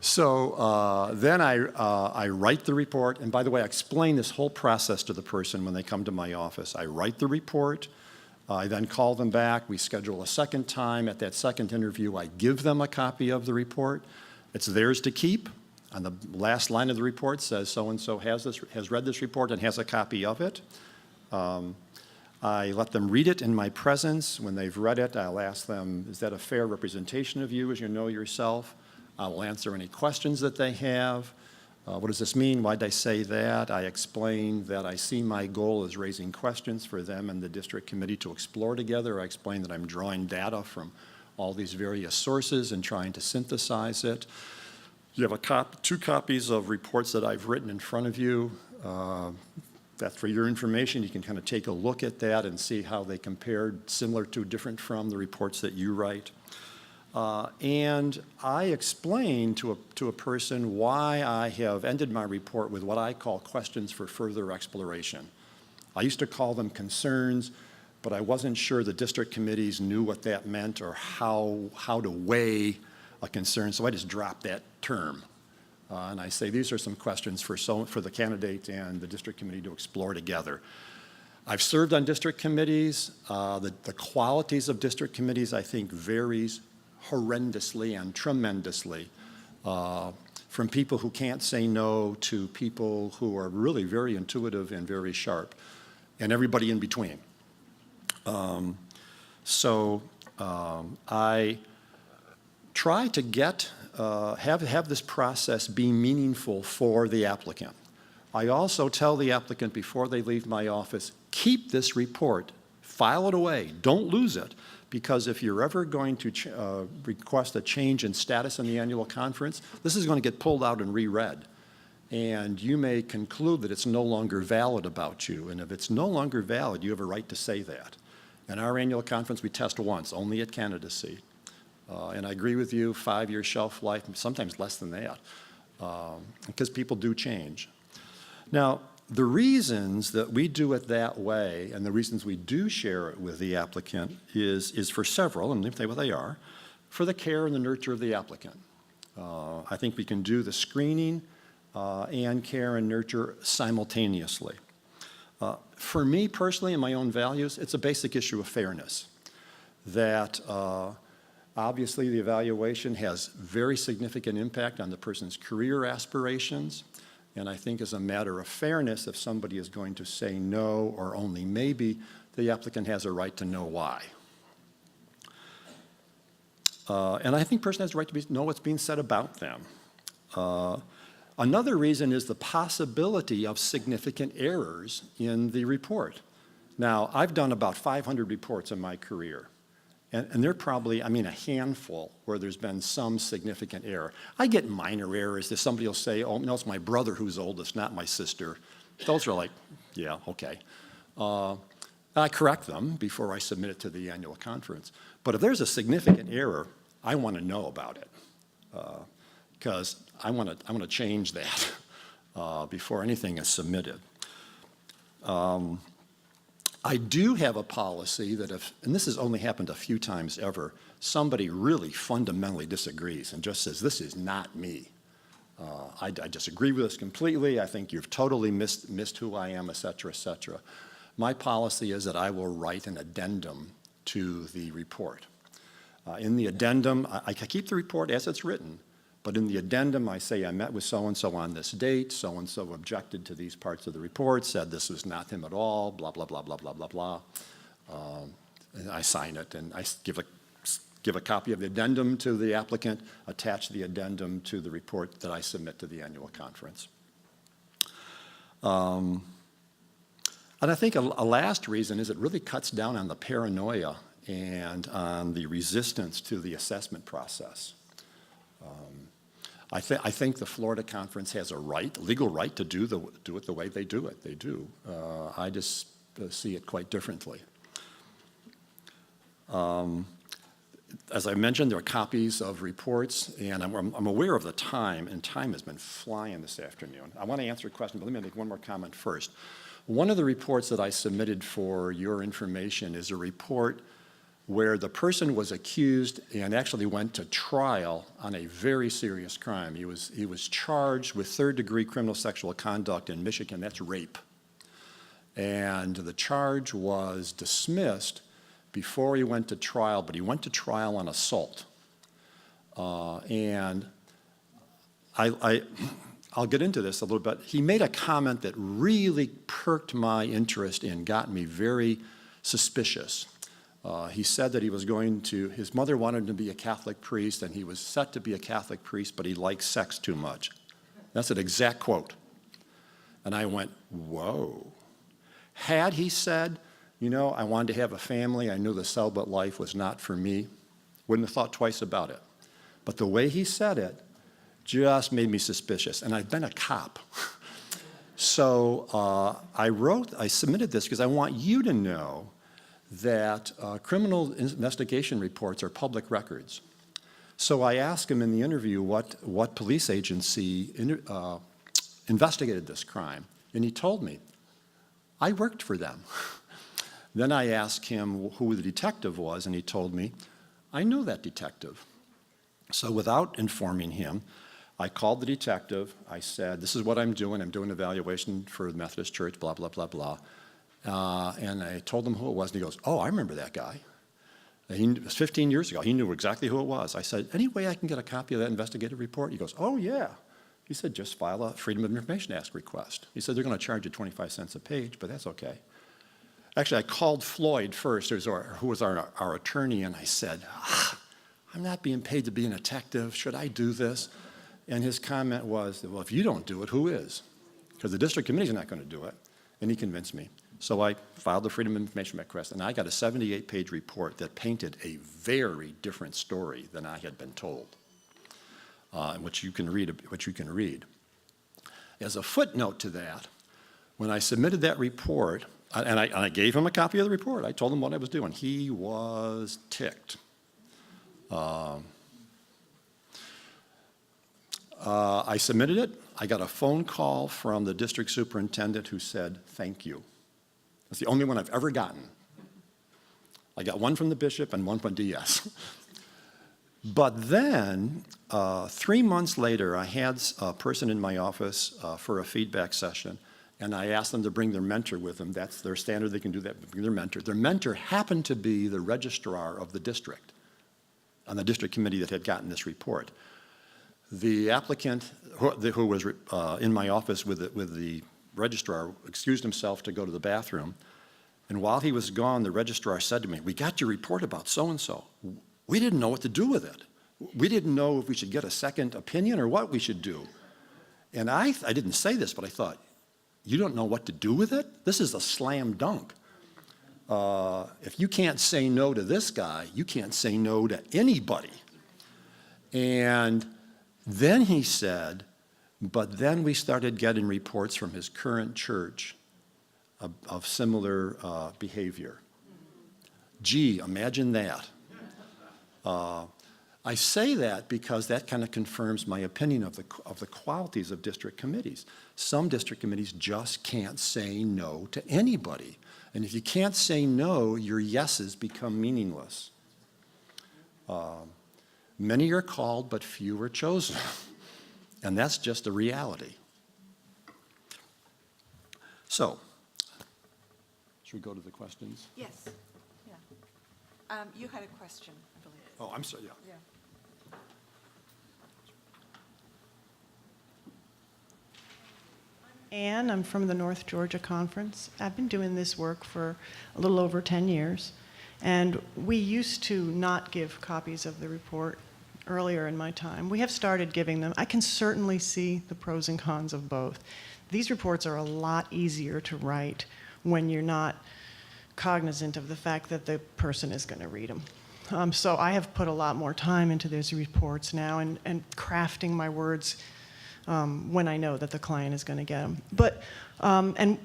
So then I write the report, and by the way, I explain this whole process to the person when they come to my office. I write the report, I then call them back, we schedule a second time. At that second interview, I give them a copy of the report. It's theirs to keep. On the last line of the report says so-and-so has read this report and has a copy of it. I let them read it in my presence. When they've read it, I'll ask them, is that a fair representation of you as you know yourself? I will answer any questions that they have. What does this mean? Why did I say that? I explain that I see my goal as raising questions for them and the district committee to explore together. I explain that I'm drawing data from all these various sources and trying to synthesize it. You have two copies of reports that I've written in front of you. That for your information, you can kind of take a look at that and see how they compared, similar to, different from the reports that you write. And I explain to a person why I have ended my report with what I call questions for further exploration. I used to call them concerns, but I wasn't sure the district committees knew what that meant or how to weigh a concern, so I just dropped that term. And I say these are some questions for the candidate and the district committee to explore together. I've served on district committees. The qualities of district committees, I think, varies horrendously and tremendously, from people who can't say no to people who are really very intuitive and very sharp, and everybody in between. I try to have this process be meaningful for the applicant. I also tell the applicant before they leave my office, keep this report, file it away, don't lose it, because if you're ever going to request a change in status in the annual conference, this is going to get pulled out and reread. And you may conclude that it's no longer valid about you. And if it's no longer valid, you have a right to say that. In our annual conference, we test once, only at candidacy. And I agree with you, 5-year shelf life, sometimes less than that, because people do change. Now, the reasons that we do it that way and the reasons we do share it with the applicant is for several, and let me tell you what they are, for the care and the nurture of the applicant. I think we can do the screening and care and nurture simultaneously. For me personally and my own values, it's a basic issue of fairness, that obviously the evaluation has very significant impact on the person's career aspirations. And I think as a matter of fairness, if somebody is going to say no or only maybe, the applicant has a right to know why. And I think the person has the right to know what's being said about them. Another reason is the possibility of significant errors in the report. Now, I've done about 500 reports in my career. And there are probably, a handful where there's been some significant error. I get minor errors that somebody will say, oh, no, it's my brother who's oldest, not my sister. Those are like, yeah, okay. I correct them before I submit it to the annual conference. But if there's a significant error, I want to know about it, because I want to change that before anything is submitted. I do have a policy that if, and this has only happened a few times ever, somebody really fundamentally disagrees and just says, this is not me. I disagree with this completely. I think you've totally missed who I am, et cetera, et cetera. My policy is that I will write an addendum to the report. In the addendum, I keep the report as it's written, but in the addendum, I say I met with so-and-so on this date, so-and-so objected to these parts of the report, said this was not him at all, blah, blah, blah, blah, blah, blah, blah. And I sign it, and I give a copy of the addendum to the applicant, attach the addendum to the report that I submit to the annual conference. And I think a last reason is it really cuts down on the paranoia and on the resistance to the assessment process. I think the Florida Conference has a legal right to do it the way they do it. They do. I just see it quite differently. As I mentioned, there are copies of reports, and I'm aware of the time, and time has been flying this afternoon. I want to answer a question, but let me make one more comment first. One of the reports that I submitted for your information is a report where the person was accused and actually went to trial on a very serious crime. He was charged with third-degree criminal sexual conduct in Michigan. That's rape. And the charge was dismissed before he went to trial, but he went to trial on assault. And I'll get into this a little bit. He made a comment that really perked my interest and got me very suspicious. He said that he was going to, his mother wanted him to be a Catholic priest, and he was set to be a Catholic priest, but he liked sex too much. That's an exact quote. And I went, whoa. Had he said, you know, I wanted to have a family, I knew the celibate life was not for me, wouldn't have thought twice about it. But the way he said it just made me suspicious, and I've been a cop. So I submitted this because I want you to know that criminal investigation reports are public records. So I asked him in the interview what police agency investigated this crime, and he told me, I worked for them. Then I asked him who the detective was, and he told me, I knew that detective. So without informing him, I called the detective. I said, this is what I'm doing. I'm doing an evaluation for the Methodist Church, blah, blah, blah, blah. And I told him who it was, and he goes, oh, I remember that guy. It was 15 years ago. He knew exactly who it was. I said, any way I can get a copy of that investigative report? He goes, oh, yeah. He said, just file a Freedom of Information Act request. He said, they're going to charge you 25 cents a page, but that's okay. Actually, I called Floyd first, who was our attorney, and I said, I'm not being paid to be a detective. Should I do this? And his comment was, well, if you don't do it, who is? Because the district committee's not going to do it. And he convinced me. So I filed the Freedom of Information request, and I got a 78-page report that painted a very different story than I had been told, which you can read. As a footnote to that, when I submitted that report, and I gave him a copy of the report, I told him what I was doing. He was ticked. I submitted it. I got a phone call from the district superintendent who said, thank you. That's the only one I've ever gotten. I got one from the bishop and one from DS. But then, 3 months later, I had a person in my office for a feedback session, and I asked them to bring their mentor with them. That's their standard. They can do that, bring their mentor. Their mentor happened to be the registrar of the district on the district committee that had gotten this report. The applicant who was in my office with the registrar excused himself to go to the bathroom. And while he was gone, the registrar said to me, we got your report about so-and-so. We didn't know what to do with it. We didn't know if we should get a second opinion or what we should do. And I didn't say this, but I thought, you don't know what to do with it? This is a slam dunk. If you can't say no to this guy, you can't say no to anybody. And then he said, but then we started getting reports from his current church of similar behavior. Gee, imagine that. I say that because that kind of confirms my opinion of the qualities of district committees. Some district committees just can't say no to anybody. And if you can't say no, your yeses become meaningless. Many are called, but few are chosen. And that's just a reality. So, should we go to the questions? Yes. Yeah. You had a question, I believe. Oh, I'm sorry, yeah. Yeah. Ann, I'm from the North Georgia Conference. I've been doing this work for a little over 10 years, and we used to not give copies of the report earlier in my time. We have started giving them. I can certainly see the pros and cons of both. These reports are a lot easier to write when you're not cognizant of the fact that the person is going to read them. So I have put a lot more time into these reports now and crafting my words when I know that the client is going to get them. But, and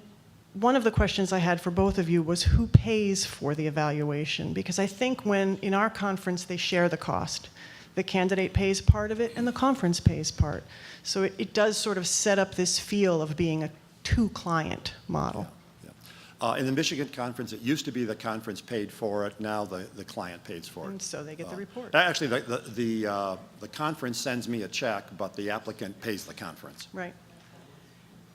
one of the questions I had for both of you was who pays for the evaluation? Because I think when, in our conference, they share the cost. The candidate pays part of it and the conference pays part. So it does sort of set up this feel of being a two-client model. In the Michigan conference, it used to be the conference paid for it. Now the client pays for it. And so they get the report. Actually, the conference sends me a check, but the applicant pays the conference. Right.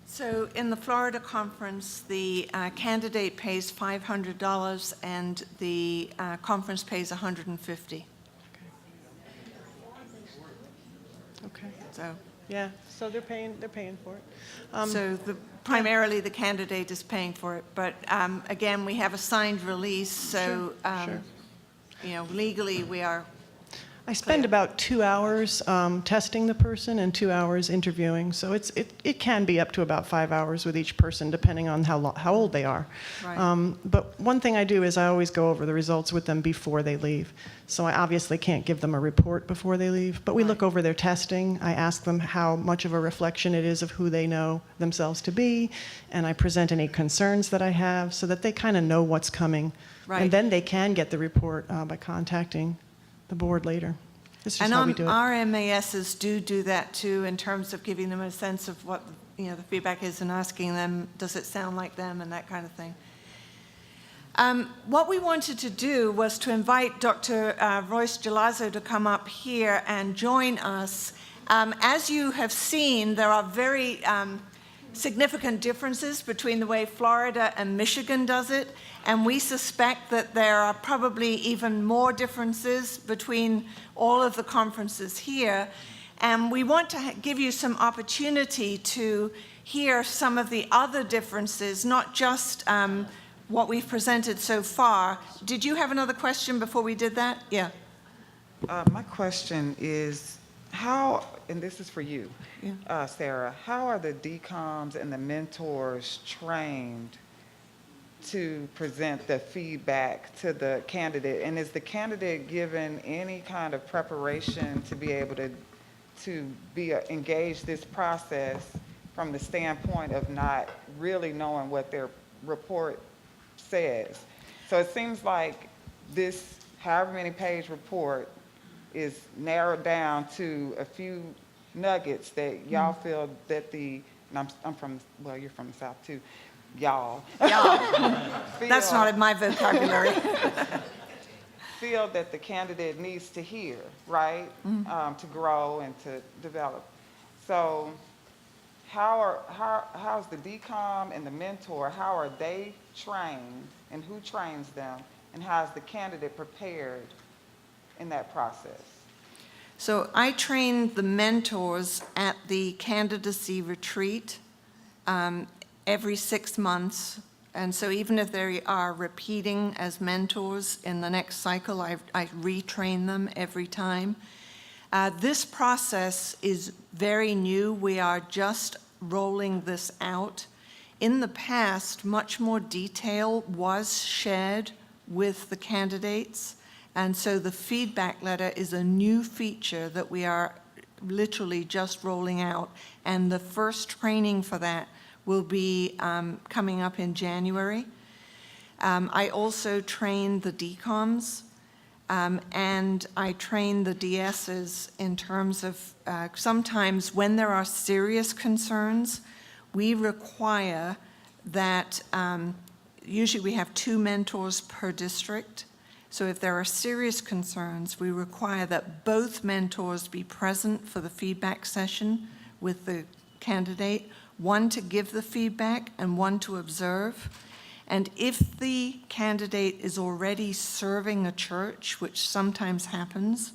So in the Florida conference, the candidate pays $500 and the conference pays $150. Okay. So, Yeah, so they're paying for it. primarily the candidate is paying for it. But again, we have a signed release, so Sure. legally we are. I spend about 2 hours testing the person and 2 hours interviewing. So it can be up to about 5 hours with each person, depending on how old they are. Right. But one thing I do is I always go over the results with them before they leave. So I obviously can't give them a report before they leave, but we look over their testing. I ask them how much of a reflection it is of who they know themselves to be, and I present any concerns that I have so that they kind of know what's coming. Right. And then they can get the report by contacting the board later. This is just And how we do it. our MASs do that too, in terms of giving them a sense of what the feedback is and asking them, does it sound like them, and that kind of thing. What we wanted to do was to invite Dr. Royce Gelazzo to come up here and join us. As you have seen, there are very significant differences between the way Florida and Michigan does it, and we suspect that there are probably even more differences between all of the conferences here. And we want to give you some opportunity to hear some of the other differences, not just what we've presented so far. Did you have another question before we did that? Yeah. My question is, how, and this is for you, Sarah, how are the DCOMs and the mentors trained to present the feedback to the candidate? And is the candidate given any kind of preparation to be able to engage this process from the standpoint of not really knowing what their report says? So it seems like this however many page report is narrowed down to a few nuggets that y'all feel that and I'm from, well, you're from the South too, y'all. That's not in my vocabulary. Feel that the candidate needs to hear, right? To grow and to develop. So how's the DCOM and the mentor, how are they trained and who trains them, and how is the candidate prepared in that process? So I trained the mentors at the candidacy retreat every 6 months. And so even if they are repeating as mentors in the next cycle, I retrain them every time. This process is very new. We are just rolling this out. In the past, much more detail was shared with the candidates. And so the feedback letter is a new feature that we are literally just rolling out. And the first training for that will be coming up in January. I also train the DCOMs, and I train the DSs in terms of sometimes when there are serious concerns, we require that usually we have 2 mentors per district. So if there are serious concerns, we require that both mentors be present for the feedback session with the candidate, one to give the feedback and one to observe. And if the candidate is already serving a church, which sometimes happens,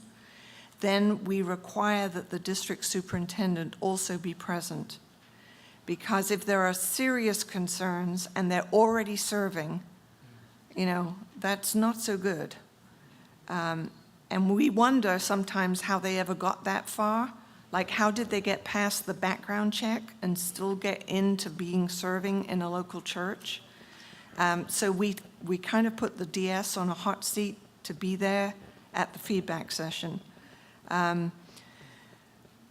then we require that the district superintendent also be present. Because if there are serious concerns and they're already serving, that's not so good. And we wonder sometimes how they ever got that far. Like, how did they get past the background check and still get into being serving in a local church? So we kind of put the DS on a hot seat to be there at the feedback session.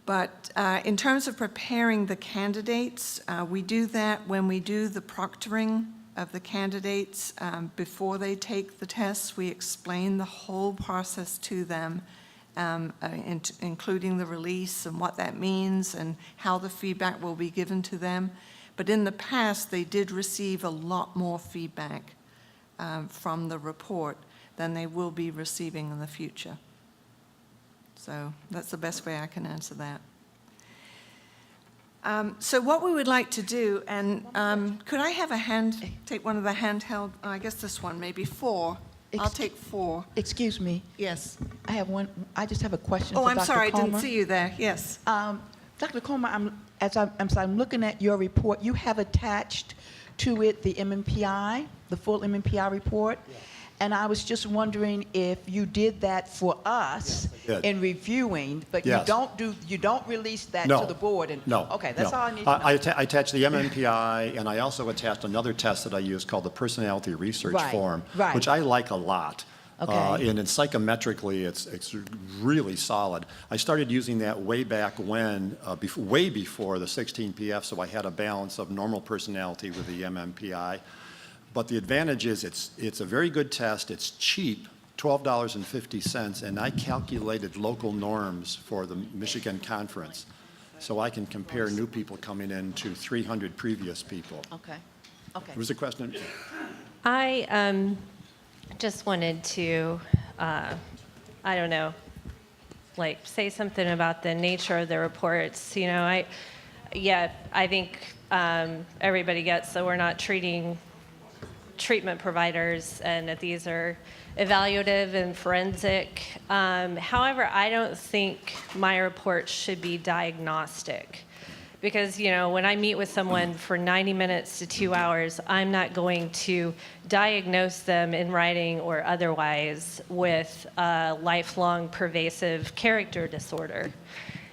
But in terms of preparing the candidates, we do that when we do the proctoring of the candidates before they take the tests. We explain the whole process to them, including the release and what that means and how the feedback will be given to them. But in the past, they did receive a lot more feedback from the report than they will be receiving in the future. So that's the best way I can answer that. So what we would like to do, and could I have take one of the handheld, I guess this one, maybe 4. I'll take 4. Excuse me. Yes. I just have a question Oh, for I'm Dr. sorry, I Comer. didn't see you there. Yes. Dr. Comer, as I'm looking at your report, you have attached to it the MMPI, the full MMPI report. Yeah. And I was just wondering if you did that for us in reviewing, but you don't release that to the board. No. Okay, that's all I need to know. I attached the MMPI, and I also attached another test that I use called the Personality Research Form, which I like a lot. Okay. And psychometrically, it's really solid. I started using that way back when, way before the 16PF, so I had a balance of normal personality with the MMPI. But the advantage is it's a very good test. It's cheap, $12.50, and I calculated local norms for the Michigan conference. So I can compare new people coming in to 300 previous people. Okay. Okay. Was the question? I just wanted to, I don't know, like say something about the nature of the reports. You know, I think everybody gets that we're not treatment providers and that these are evaluative and forensic. However, I don't think my report should be diagnostic. Because, you know, when I meet with someone for 90 minutes to 2 hours, I'm not going to diagnose them in writing or otherwise with a lifelong pervasive character disorder,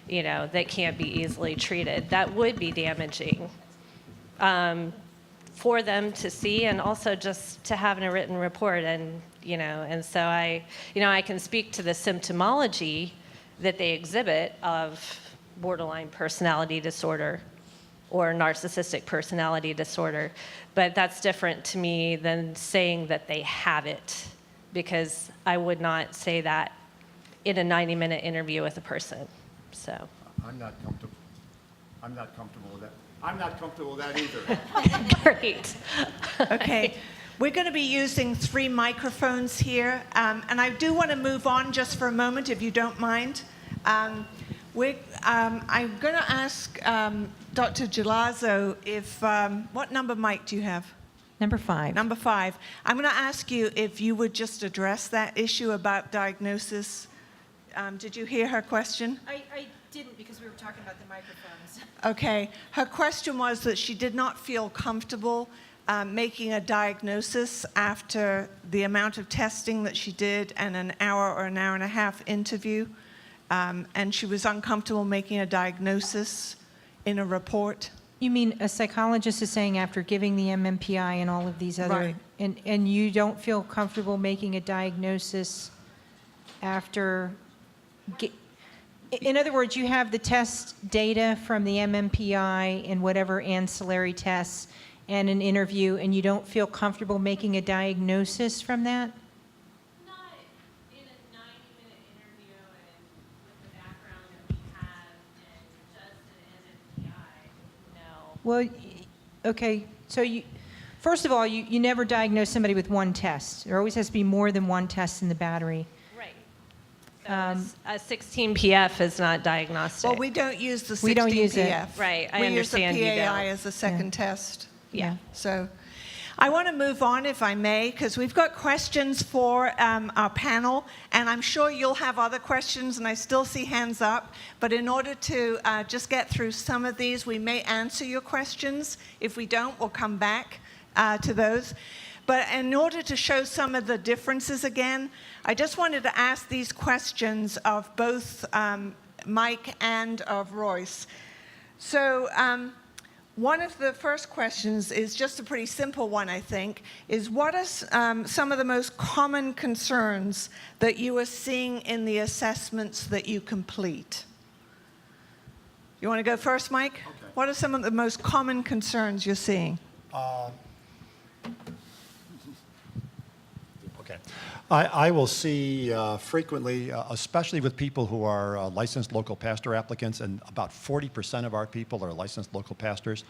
you know, that can't be easily treated. That would be damaging for them to see, and also just to have in a written report. And, you know, and so I can speak to the symptomology that they exhibit of borderline personality disorder or narcissistic personality disorder. But that's different to me than saying that they have it, because I would not say that in a 90-minute interview with a person. So I'm not comfortable with that. I'm not comfortable with that either. great. Okay. We're going to be using 3 microphones here, and I do want to move on just for a moment, if you don't mind. I'm going to ask Dr. Gilazzo if, what number mic do you have? Number 5. Number 5. I'm going to ask you if you would just address that issue about diagnosis. Did you hear her question? I didn't, because we were talking about the microphones. Okay. Her question was that she did not feel comfortable making a diagnosis after the amount of testing that she did and an hour or an hour and a half interview. And she was uncomfortable making a diagnosis in a report. You mean a psychologist is saying after giving the MMPI and all of these other, Right. and you don't feel comfortable making a diagnosis after, in other words, you have the test data from the MMPI and whatever ancillary tests and an interview, and you don't feel comfortable making a diagnosis from that? Not in a 90-minute interview and with the background that we have and just an MMPI, no. Well, okay, so first of all, you never diagnose somebody with one test. There always has to be more than one test in the battery. Right. So a 16PF is not diagnostic. Well, we don't use the 16PF. We don't use it. Right, I understand you We use the don't. PAI as a second test. Yeah. So I want to move on, if I may, because we've got questions for our panel, and I'm sure you'll have other questions, and I still see hands up. But in order to just get through some of these, we may answer your questions. If we don't, we'll come back to those. But in order to show some of the differences again, I just wanted to ask these questions of both Mike and of Royce. So one of the first questions is just a pretty simple one, I think, is what are some of the most common concerns that you are seeing in the assessments that you complete? You want to go first, Mike? Okay. What are some of the most common concerns you're seeing? Okay. I will see frequently, especially with people who are licensed local pastor applicants, and about 40% of our people are licensed local pastors.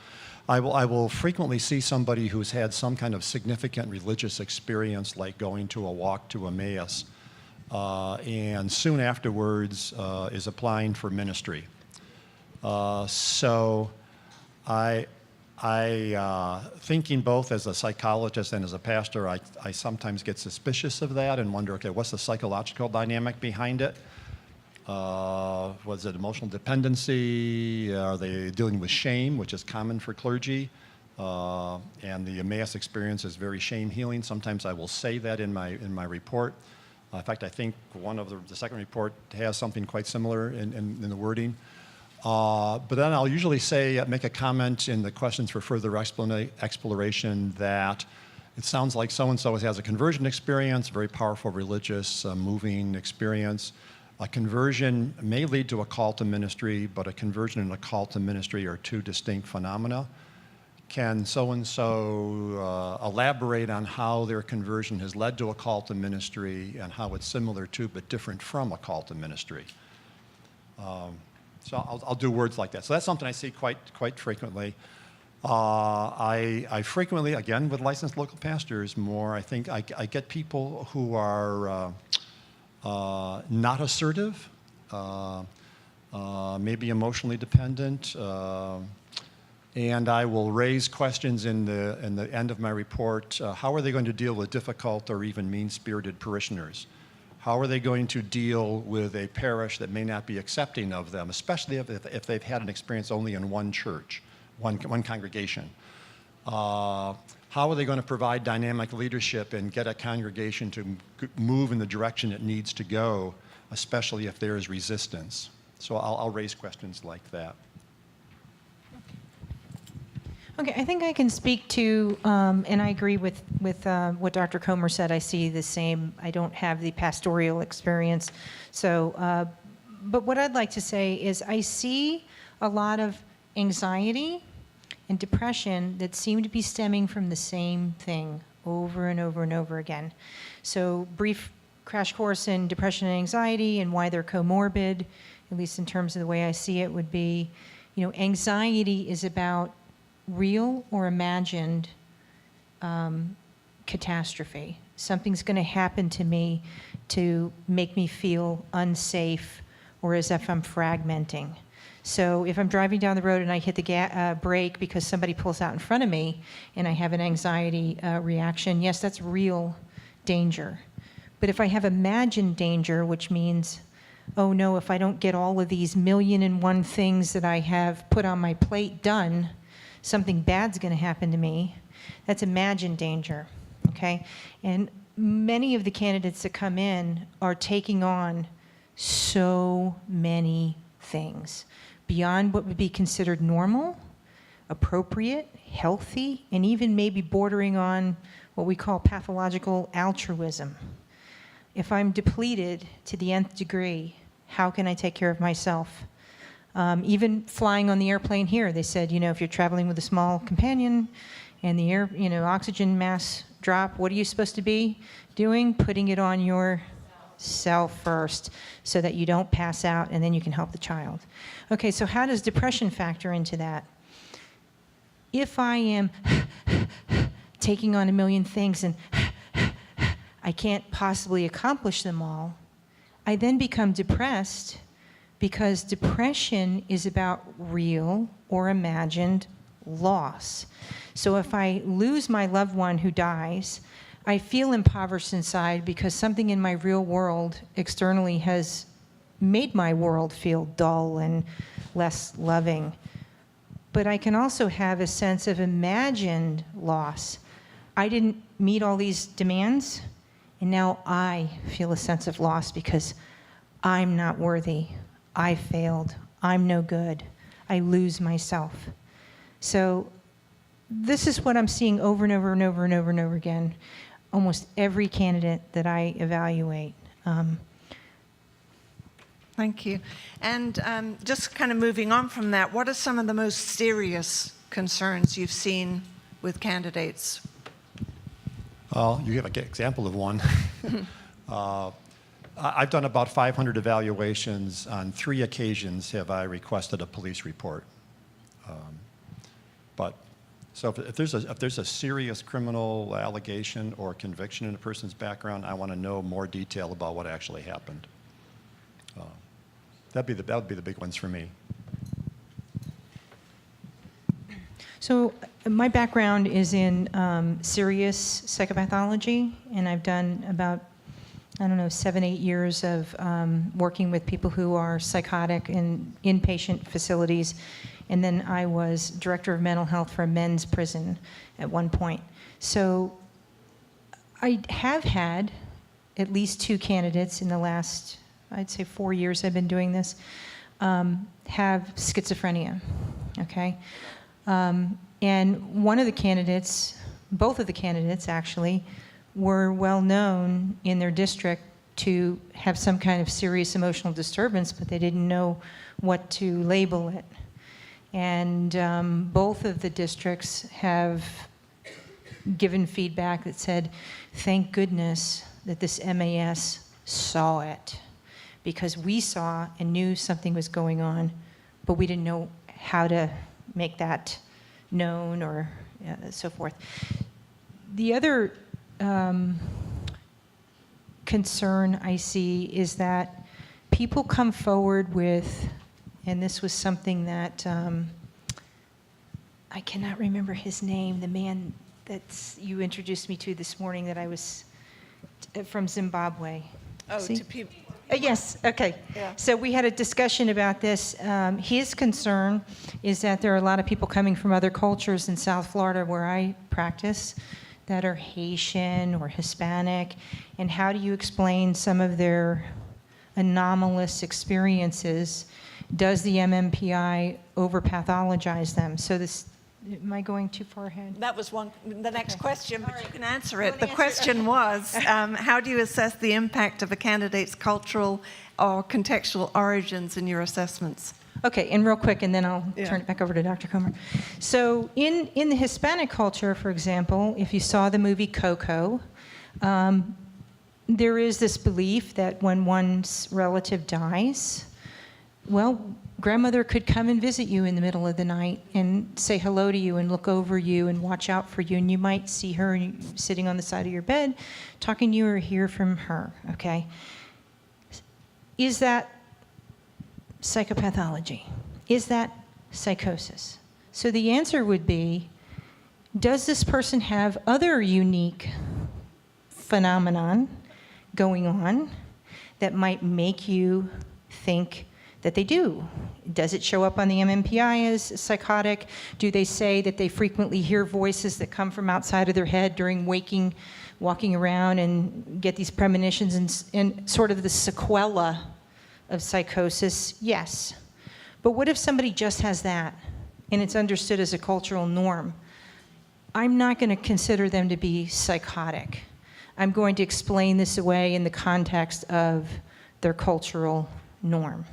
I will frequently see somebody who's had some kind of significant religious experience, like going to a walk to Emmaus, and soon afterwards is applying for ministry. So I thinking both as a psychologist and as a pastor, I sometimes get suspicious of that and wonder, okay, what's the psychological dynamic behind it? Was it emotional dependency? Are they dealing with shame, which is common for clergy? And the Emmaus experience is very shame healing. Sometimes I will say that in my report. In fact, I think one of the second report has something quite similar in the wording. But then I'll usually make a comment in the questions for further exploration that it sounds like so-and-so has a conversion experience, very powerful religious, moving experience. A conversion may lead to a call to ministry, but a conversion and a call to ministry are two distinct phenomena. Can so-and-so elaborate on how their conversion has led to a call to ministry and how it's similar to but different from a call to ministry? So I'll do words like that. So that's something I see quite frequently. I frequently, again, with licensed local pastors more, I think I get people who are not assertive, maybe emotionally dependent, and I will raise questions in the end of my report. How are they going to deal with difficult or even mean-spirited parishioners? How are they going to deal with a parish that may not be accepting of them, especially if they've had an experience only in one church, one congregation? How are they going to provide dynamic leadership and get a congregation to move in the direction it needs to go, especially if there is resistance? So I'll raise questions like that. Okay, I think I can speak to, and I agree with what Dr. Comer said. I see the same. I don't have the pastoral experience. So, but what I'd like to say is I see a lot of anxiety and depression that seem to be stemming from the same thing over and over and over again. So brief crash course in depression and anxiety and why they're comorbid, at least in terms of the way I see it, would be, anxiety is about real or imagined catastrophe. Something's going to happen to me to make me feel unsafe or as if I'm fragmenting. So if I'm driving down the road and I hit the brake because somebody pulls out in front of me and I have an anxiety reaction, yes, that's real danger. But if I have imagined danger, which means, oh no, if I don't get all of these 1,000,001 things that I have put on my plate done, something bad's going to happen to me. That's imagined danger, okay? And many of the candidates that come in are taking on so many things beyond what would be considered normal, appropriate, healthy, and even maybe bordering on what we call pathological altruism. If I'm depleted to the nth degree, how can I take care of myself? Even flying on the airplane here, they said, if you're traveling with a small companion and the oxygen mask drop, what are you supposed to be doing? Putting it on yourself first so that you don't pass out and then you can help the child. Okay, so how does depression factor into that? If I am taking on 1,000,000 things and I can't possibly accomplish them all, I then become depressed, because depression is about real or imagined loss. So if I lose my loved one who dies, I feel impoverished inside because something in my real world externally has made my world feel dull and less loving. But I can also have a sense of imagined loss. I didn't meet all these demands, and now I feel a sense of loss because I'm not worthy. I failed. I'm no good. I lose myself. So this is what I'm seeing over and over and over and over and over again, almost every candidate that I evaluate. Thank you. And just kind of moving on from that, what are some of the most serious concerns you've seen with candidates? Well, you have an example of one. I've done about 500 evaluations. On 3 occasions have I requested a police report. So if there's a serious criminal allegation or conviction in a person's background, I want to know more detail about what actually happened. That'd be the big ones for me. So my background is in serious psychopathology, and I've done about, 7, 8 years of working with people who are psychotic in inpatient facilities. And then I was director of mental health for a men's prison at one point. So I have had at least 2 candidates in the last, I'd say 4 years I've been doing this, have schizophrenia, okay? And one of the candidates, both of the candidates actually, were well known in their district to have some kind of serious emotional disturbance, but they didn't know what to label it. And both of the districts have given feedback that said, thank goodness that this MAS saw it, because we saw and knew something was going on, but we didn't know how to make that known or so forth. The other concern I see is that people come forward with, and this was something that I cannot remember his name, the man that you introduced me to this morning that I was from Zimbabwe. Oh, See? to people. Yes, okay. Yeah. So we had a discussion about this. His concern is that there are a lot of people coming from other cultures in South Florida where I practice that are Haitian or Hispanic, and how do you explain some of their anomalous experiences? Does the MMPI over-pathologize them? So this, am I going too far ahead? That was the next question, but you can answer it. The question was, how do you assess the impact of a candidate's cultural or contextual origins in your assessments? Okay, and real quick, and then I'll turn it back over to Dr. Comer. So in the Hispanic culture, for example, if you saw the movie Coco, there is this belief that when one's relative dies, well, grandmother could come and visit you in the middle of the night and say hello to you and look over you and watch out for you, and you might see her sitting on the side of your bed talking to you or hear from her, okay? Is that psychopathology? Is that psychosis? So the answer would be, does this person have other unique phenomenon going on that might make you think that they do? Does it show up on the MMPI as psychotic? Do they say that they frequently hear voices that come from outside of their head during walking around and get these premonitions and sort of the sequela of psychosis? Yes. But what if somebody just has that and it's understood as a cultural norm? I'm not going to consider them to be psychotic. I'm going to explain this away in the context of their cultural norm.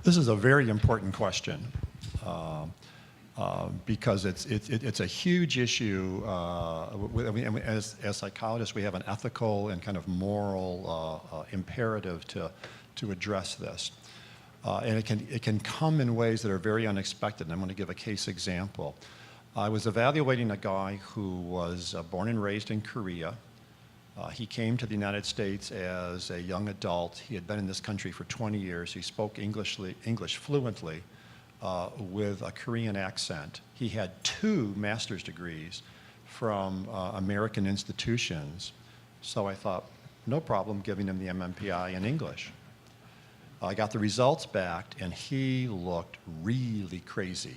This is a very important question because it's a huge issue. As psychologists, we have an ethical and kind of moral imperative to address this. And it can come in ways that are very unexpected. And I'm going to give a case example. I was evaluating a guy who was born and raised in Korea. He came to the United States as a young adult. He had been in this country for 20 years. He spoke English fluently with a Korean accent. He had 2 master's degrees from American institutions. So I thought, no problem giving him the MMPI in English. I got the results back, and he looked really crazy.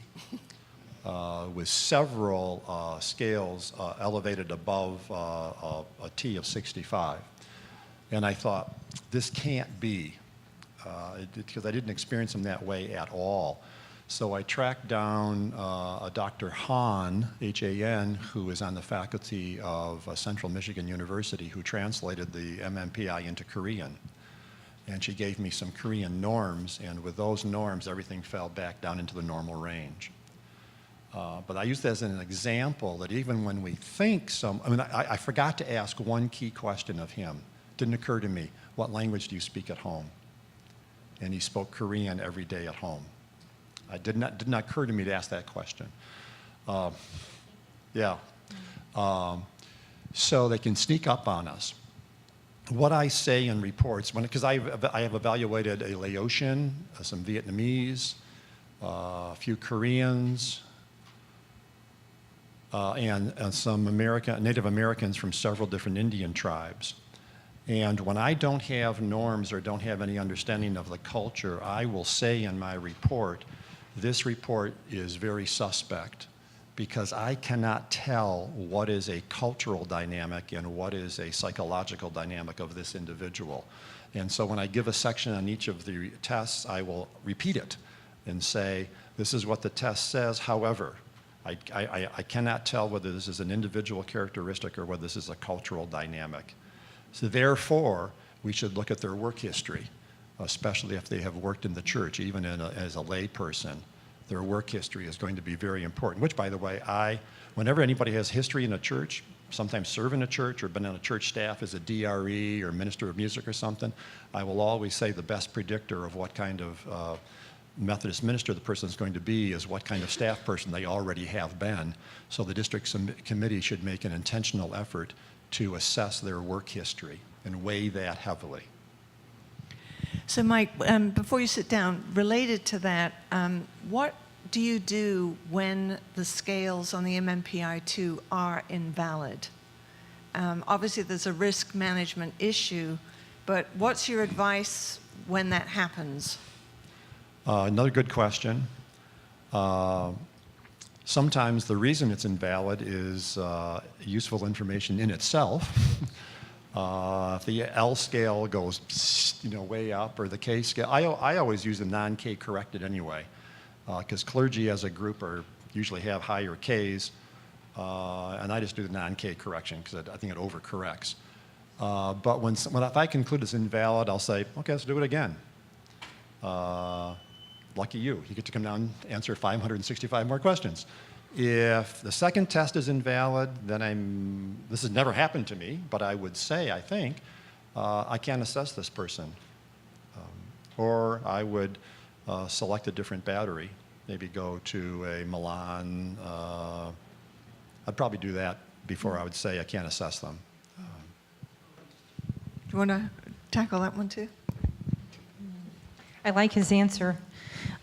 With several scales elevated above a T of 65. And I thought, this can't be, because I didn't experience him that way at all. So I tracked down a Dr. Han, H-A-N, who is on the faculty of Central Michigan University, who translated the MMPI into Korean. And she gave me some Korean norms, and with those norms, everything fell back down into the normal range. But I use that as an example that even when we think I forgot to ask one key question of him. Didn't occur to me. What language do you speak at home? And he spoke Korean every day at home. It did not occur to me to ask that question. So they can sneak up on us. What I say in reports, because I have evaluated a Laotian, some Vietnamese, a few Koreans, and some Native Americans from several different Indian tribes. And when I don't have norms or don't have any understanding of the culture, I will say in my report, this report is very suspect because I cannot tell what is a cultural dynamic and what is a psychological dynamic of this individual. And so when I give a section on each of the tests, I will repeat it and say, this is what the test says. However, I cannot tell whether this is an individual characteristic or whether this is a cultural dynamic. So therefore, we should look at their work history, especially if they have worked in the church, even as a lay person. Their work history is going to be very important, which, by the way, whenever anybody has history in a church, sometimes serve in a church or been on a church staff as a DRE or minister of music or something, I will always say the best predictor of what kind of Methodist minister the person is going to be is what kind of staff person they already have been. So the district committee should make an intentional effort to assess their work history and weigh that heavily. So Mike, before you sit down, related to that, what do you do when the scales on the MMPI-2 are invalid? Obviously there's a risk management issue, but what's your advice when that happens? Another good question. Sometimes the reason it's invalid is useful information in itself. If the L scale goes, way up, or the K scale, I always use a non-K corrected anyway, because clergy as a group usually have higher Ks, and I just do the non-K correction because I think it overcorrects. But if I conclude it's invalid, I'll say, okay, let's do it again. Lucky you get to come down and answer 565 more questions. If the second test is invalid, then this has never happened to me, but I would say, I think, I can't assess this person. Or I would select a different battery, maybe go to a Milan. I'd probably do that before I would say I can't assess them. Do you want to tackle that one too? I like his answer.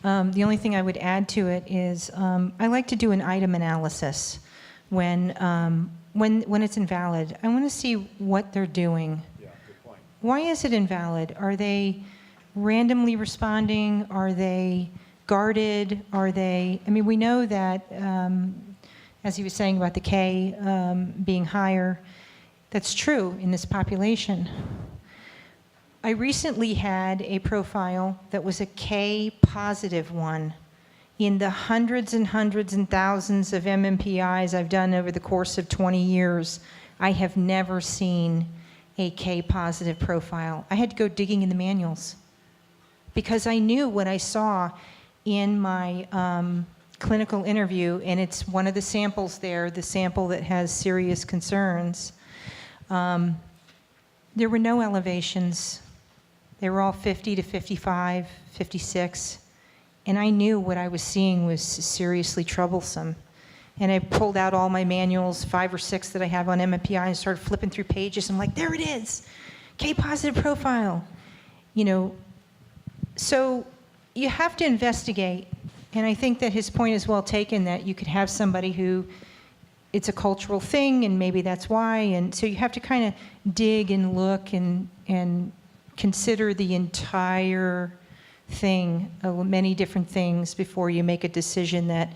The only thing I would add to it is I like to do an item analysis when it's invalid. I want to see what they're doing. Yeah, good point. Why is it invalid? Are they randomly responding? Are they guarded? We know that, as he was saying about the K being higher, that's true in this population. I recently had a profile that was a K positive one. In the hundreds and hundreds and thousands of MMPIs I've done over the course of 20 years, I have never seen a K positive profile. I had to go digging in the manuals because I knew what I saw in my clinical interview, and it's one of the samples there, the sample that has serious concerns. There were no elevations. They were all 50 to 55, 56. And I knew what I was seeing was seriously troublesome. And I pulled out all my manuals, 5 or 6 that I have on MMPI, and started flipping through pages. I'm like, there it is, K-positive profile. So you have to investigate. And I think that his point is well taken, that you could have somebody who, it's a cultural thing, and maybe that's why. And so you have to kind of dig and look and consider the entire thing, many different things, before you make a decision that,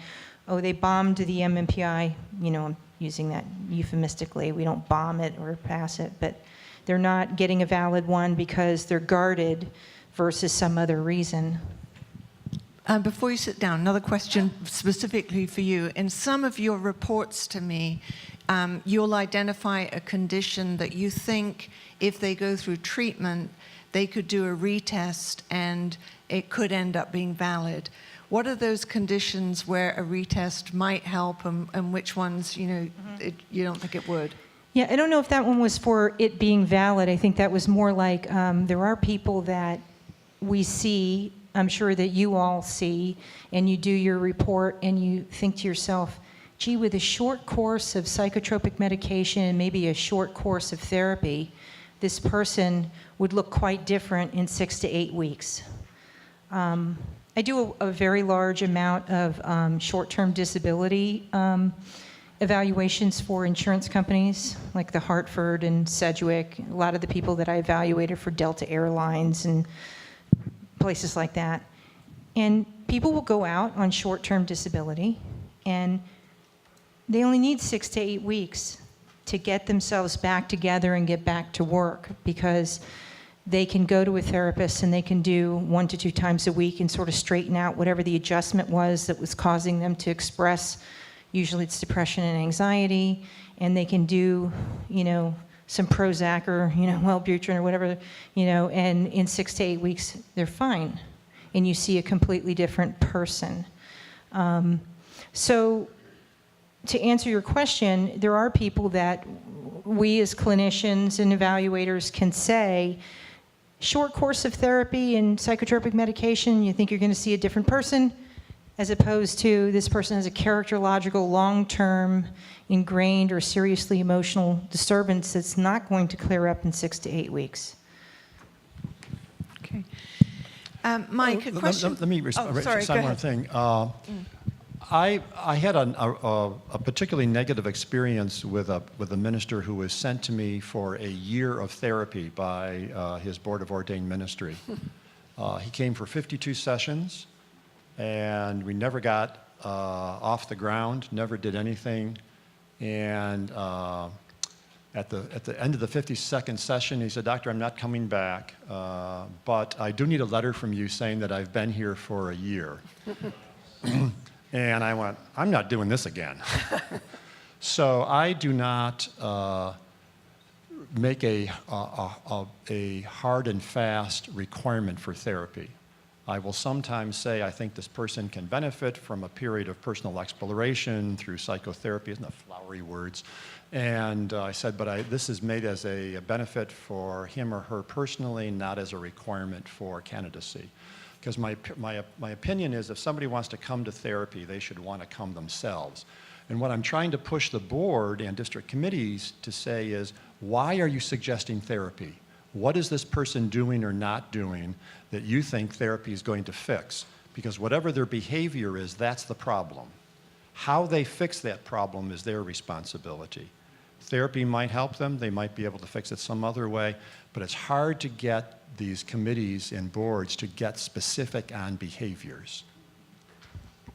they bombed the MMPI, I'm using that euphemistically. We don't bomb it or pass it, but they're not getting a valid one because they're guarded versus some other reason. Before you sit down, another question specifically for you. In some of your reports to me, you'll identify a condition that you think if they go through treatment, they could do a retest and it could end up being valid. what are those conditions where a retest might help and which ones, you don't think it would? Yeah, I don't know if that one was for it being valid. I think that was more like there are people that we see, I'm sure that you all see, and you do your report and you think to yourself, gee, with a short course of psychotropic medication and maybe a short course of therapy, this person would look quite different in 6 to 8 weeks. I do a very large amount of short-term disability evaluations for insurance companies, like the Hartford and Sedgwick. A lot of the people that I evaluated for Delta Airlines and places like that. And people will go out on short-term disability, and they only need 6 to 8 weeks to get themselves back together and get back to work, because they can go to a therapist and they can do 1 to 2 times a week and sort of straighten out whatever the adjustment was that was causing them to express. Usually it's depression and anxiety, and they can do, some Prozac or, Wellbutrin or whatever, and in 6 to 8 weeks, they're fine. And you see a completely different person. So to answer your question, there are people that we as clinicians and evaluators can say, short course of therapy and psychotropic medication, you think you're going to see a different person, as opposed to this person has a characterological, long-term, ingrained or seriously emotional disturbance that's not going to clear up in 6 to 8 weeks. Okay. Mike, a question? Let me sorry, say one thing. I had a particularly negative experience with a minister who was sent to me for a year of therapy by his Board of Ordained Ministry. He came for 52 sessions, and we never got off the ground, never did anything. And at the end of the 52nd session, he said, "Doctor, I'm not coming back, but I do need a letter from you saying that I've been here for a year." And I went, "I'm not doing this again." So I do not make a hard and fast requirement for therapy. I will sometimes say I think this person can benefit from a period of personal exploration through psychotherapy, isn't that flowery words? And I said, but this is made as a benefit for him or her personally, not as a requirement for candidacy. Because my opinion is if somebody wants to come to therapy, they should want to come themselves. And what I'm trying to push the board and district committees to say is, why are you suggesting therapy? What is this person doing or not doing that you think therapy is going to fix? Because whatever their behavior is, that's the problem. How they fix that problem is their responsibility. Therapy might help them. They might be able to fix it some other way. But it's hard to get these committees and boards to get specific on behaviors.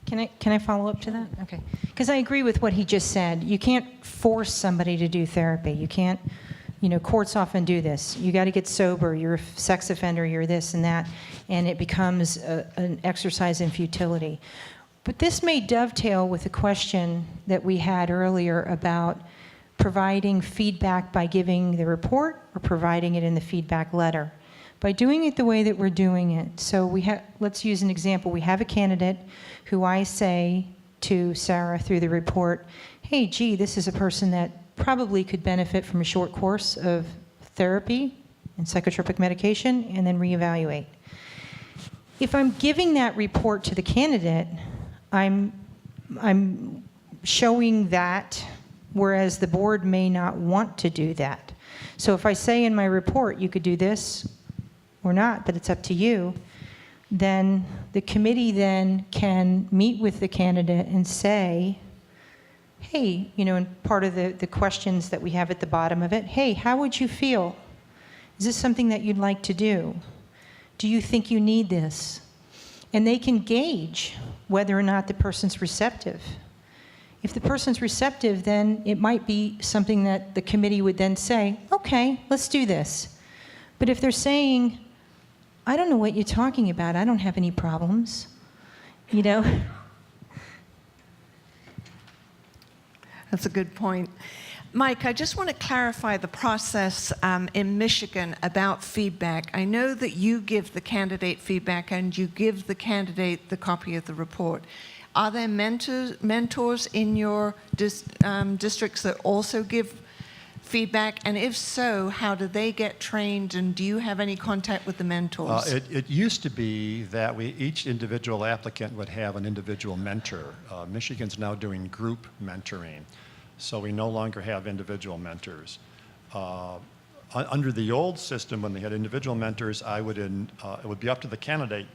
Can I follow up to that? Okay. Because I agree with what he just said. You can't force somebody to do therapy. You can't, courts often do this. You got to get sober. You're a sex offender. You're this and that. And it becomes an exercise in futility. But this may dovetail with the question that we had earlier about providing feedback by giving the report or providing it in the feedback letter. By doing it the way that we're doing it, so let's use an example. We have a candidate who I say to Sarah through the report, hey, gee, this is a person that probably could benefit from a short course of therapy and psychotropic medication, and then reevaluate. If I'm giving that report to the candidate, I'm showing that, whereas the board may not want to do that. So if I say in my report, you could do this or not, but it's up to you, then the committee then can meet with the candidate and say, hey, and part of the questions that we have at the bottom of it, hey, how would you feel? Is this something that you'd like to do? Do you think you need this? And they can gauge whether or not the person's receptive. If the person's receptive, then it might be something that the committee would then say, okay, let's do this. But if they're saying, I don't know what you're talking about, I don't have any problems, That's a good point. Mike, I just want to clarify the process in Michigan about feedback. I know that you give the candidate feedback and you give the candidate the copy of the report. Are there mentors in your districts that also give feedback? And if so, how do they get trained? And do you have any contact with the mentors? It used to be that each individual applicant would have an individual mentor. Michigan's now doing group mentoring, so we no longer have individual mentors. Under the old system, when they had individual mentors, it would be up to the candidate.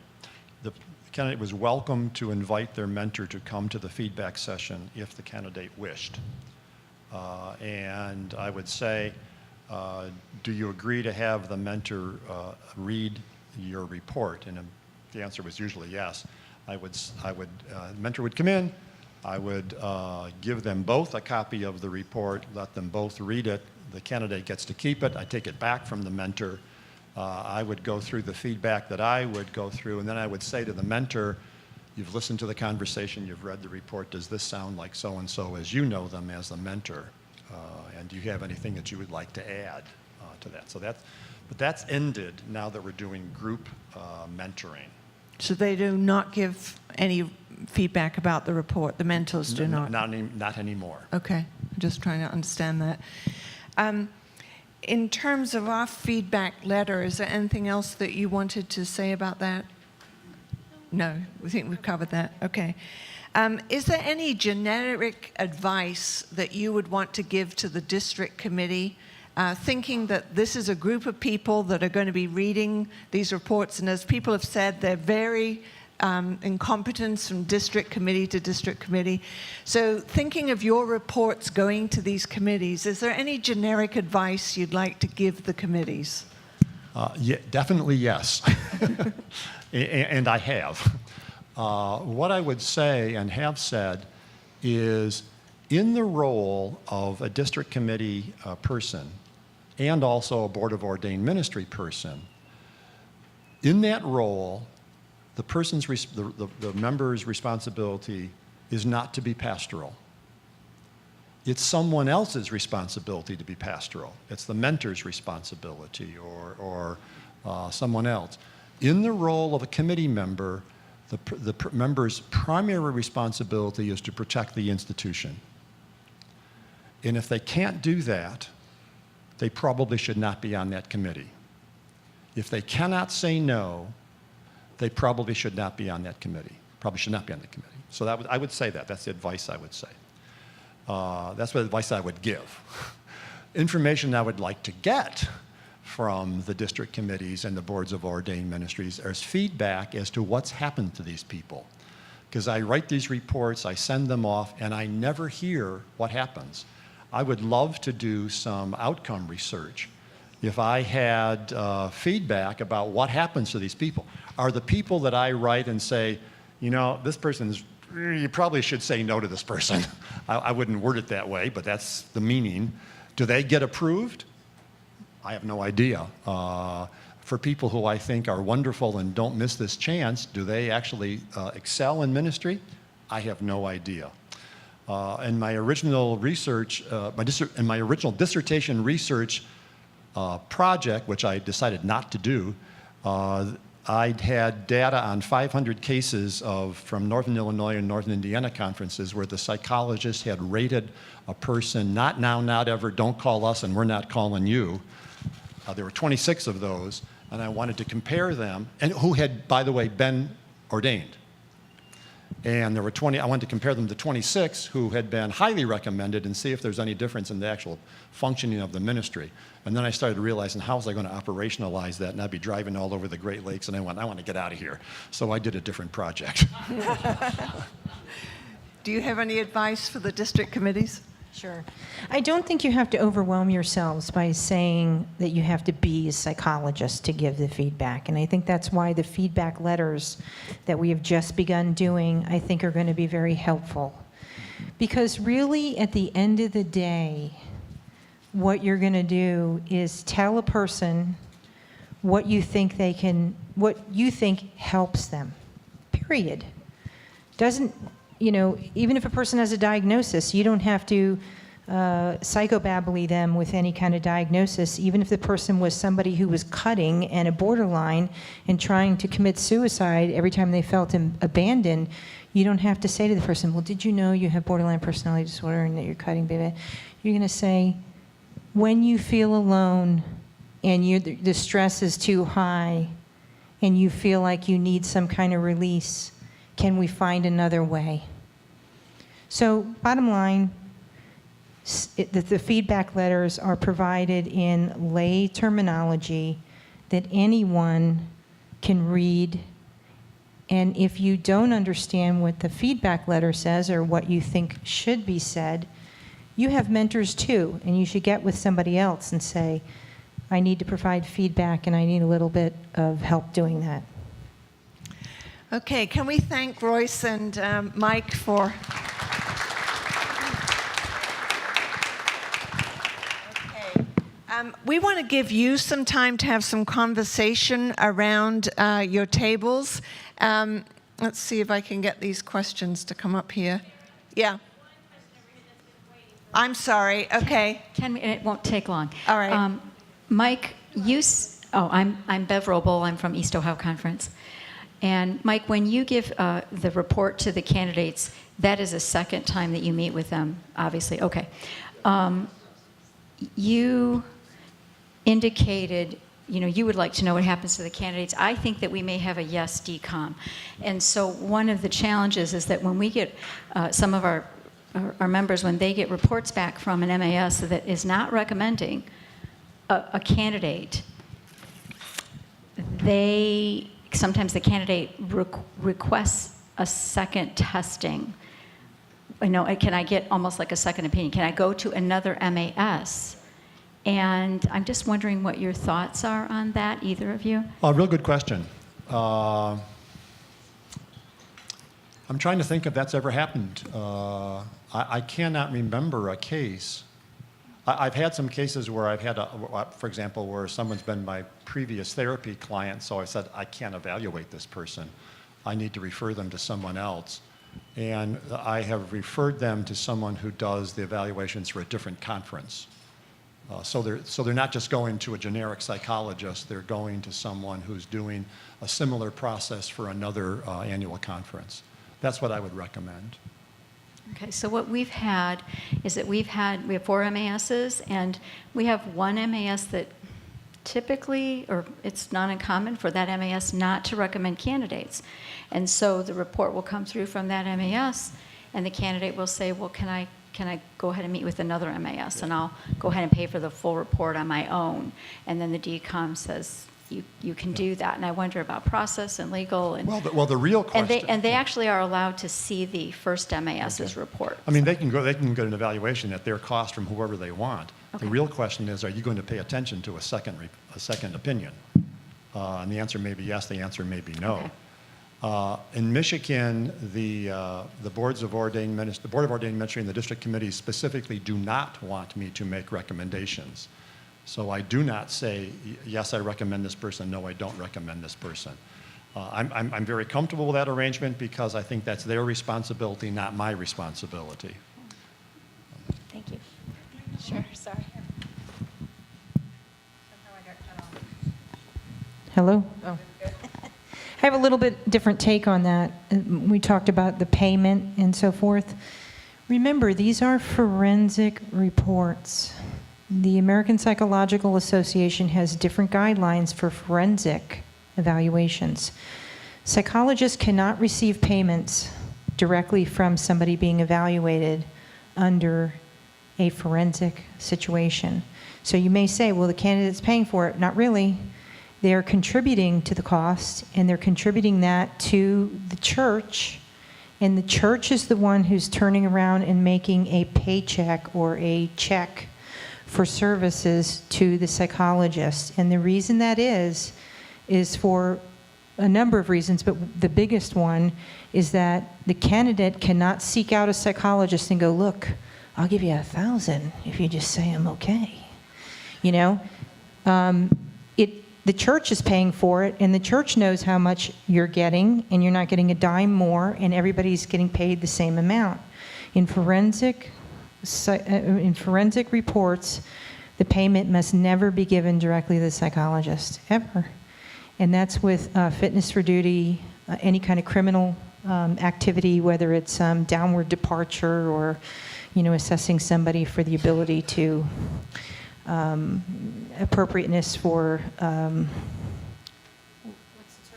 The candidate was welcome to invite their mentor to come to the feedback session if the candidate wished. And I would say, do you agree to have the mentor read your report? And the answer was usually yes. The mentor would come in, I would give them both a copy of the report, let them both read it. The candidate gets to keep it. I take it back from the mentor. I would go through the feedback that I would go through, and then I would say to the mentor, you've listened to the conversation, you've read the report, does this sound like so-and-so as you know them as the mentor? And do you have anything that you would like to add to that? But that's ended now that we're doing group mentoring. So they do not give any feedback about the report, the mentors do not? Not anymore. Okay, I'm just trying to understand that. In terms of our feedback letter, is there anything else that you wanted to say about that? No, we think we've covered that. Okay. Is there any generic advice that you would want to give to the district committee, thinking that this is a group of people that are going to be reading these reports, and as people have said, they're very in competence from district committee to district committee. So thinking of your reports going to these committees, is there any generic advice you'd like to give the committees? Yeah, definitely yes. And I have. What I would say and have said is, in the role of a district committee person and also a Board of Ordained Ministry person, in that role, the member's responsibility is not to be pastoral. It's someone else's responsibility to be pastoral. It's the mentor's responsibility or someone else. In the role of a committee member, the member's primary responsibility is to protect the institution. And if they can't do that, they probably should not be on that committee. If they cannot say no, they probably should not be on that committee. Probably should not be on the committee. So I would say that. That's the advice I would say. That's what advice I would give. Information I would like to get from the district committees and the boards of ordained ministries as feedback as to what's happened to these people. Because I write these reports, I send them off, and I never hear what happens. I would love to do some outcome research. If I had feedback about what happens to these people. Are the people that I write and say, you know, this person's, you probably should say no to this person. I wouldn't word it that way, but that's the meaning. Do they get approved? I have no idea. For people who I think are wonderful and don't miss this chance, do they actually excel in ministry? I have no idea. In my original research, in my original dissertation research project, which I decided not to do, I'd had data on 500 cases from Northern Illinois and Northern Indiana conferences where the psychologist had rated a person, not now, not ever, don't call us, and we're not calling you. There were 26 of those, and I wanted to compare them, and who had, by the way, been ordained. And there were I wanted to compare them to 26 who had been highly recommended and see if there's any difference in the actual functioning of the ministry. And then I started realizing, how was I going to operationalize that? And I'd be driving all over the Great Lakes, and I want to get out of here. So I did a different project. Do you have any advice for the district committees? Sure. I don't think you have to overwhelm yourselves by saying that you have to be a psychologist to give the feedback. And I think that's why the feedback letters that we have just begun doing, I think, are going to be very helpful. Because really, at the end of the day, what you're going to do is tell a person what you think helps them, period. Doesn't, even if a person has a diagnosis, you don't have to psychobabbly them with any kind of diagnosis, even if the person was somebody who was cutting and a borderline and trying to commit suicide every time they felt abandoned. You don't have to say to the person, well, did you know you have borderline personality disorder and that you're cutting, baby? You're going to say, when you feel alone and the stress is too high and you feel like you need some kind of release, can we find another way? So bottom line, the feedback letters are provided in lay terminology that anyone can read. And if you don't understand what the feedback letter says or what you think should be said, you have mentors too, and you should get with somebody else and say, I need to provide feedback and I need a little bit of help doing that. Okay, can we thank Royce and Mike for... We want to give you some time to have some conversation around your tables. Let's see if I can get these questions to come up here. Yeah. I'm sorry. Okay. It won't take long. All right. Mike, I'm Bev Roble. I'm from East Ohio Conference. And Mike, when you give the report to the candidates, that is the second time that you meet with them, obviously. Okay. You indicated, you would like to know what happens to the candidates. I think that we may have a yes decom. And so one of the challenges is that when we get some of our members, when they get reports back from an MAS that is not recommending a candidate, sometimes the candidate requests a second testing. Can I get almost like a second opinion? Can I go to another MAS? And I'm just wondering what your thoughts are on that, either of you. Real good question. I'm trying to think if that's ever happened. I cannot remember a case. I've had some cases where I've had, for example, where someone's been my previous therapy client, so I said, I can't evaluate this person. I need to refer them to someone else. And I have referred them to someone who does the evaluations for a different conference. So they're not just going to a generic psychologist, they're going to someone who's doing a similar process for another annual conference. That's what I would recommend. Okay, so what we've had is that we have 4 MASs, and we have one MAS that typically, or it's not uncommon for that MAS not to recommend candidates. And so the report will come through from that MAS, and the candidate will say, well, can I go ahead and meet with another MAS, and I'll go ahead and pay for the full report on my own. And then the DCOM says, you can do that. And I wonder about process and legal. And, well, the real question... And they actually are allowed to see the first MAS's report. I mean, they can get an evaluation at their cost from whoever they want. Okay. The real question is, are you going to pay attention to a second opinion? And the answer may be yes, the answer may be no. Okay. In Michigan, the Board of Ordained Ministry and the district committees specifically do not want me to make recommendations. So I do not say, yes, I recommend this person, no, I don't recommend this person. I'm very comfortable with that arrangement because I think that's their responsibility, not my responsibility. Thank you. Sure, sorry. Hello? Oh. I have a little bit different take on that. We talked about the payment and so forth. Remember, these are forensic reports. The American Psychological Association has different guidelines for forensic evaluations. Psychologists cannot receive payments directly from somebody being evaluated under a forensic situation. So you may say, well, the candidate's paying for it. Not really. They're contributing to the cost, and they're contributing that to the church, and the church is the one who's turning around and making a paycheck or a check for services to the psychologist. And the reason that is for a number of reasons, but the biggest one is that the candidate cannot seek out a psychologist and go, look, I'll give you $1,000 if you just say I'm okay. The church is paying for it, and the church knows how much you're getting, and you're not getting a dime more, and everybody's getting paid the same amount. In forensic in forensic reports, the payment must never be given directly to the psychologist, ever. And that's with fitness for duty, any kind of criminal activity, whether it's downward departure or, assessing somebody for the ability to appropriateness for what's the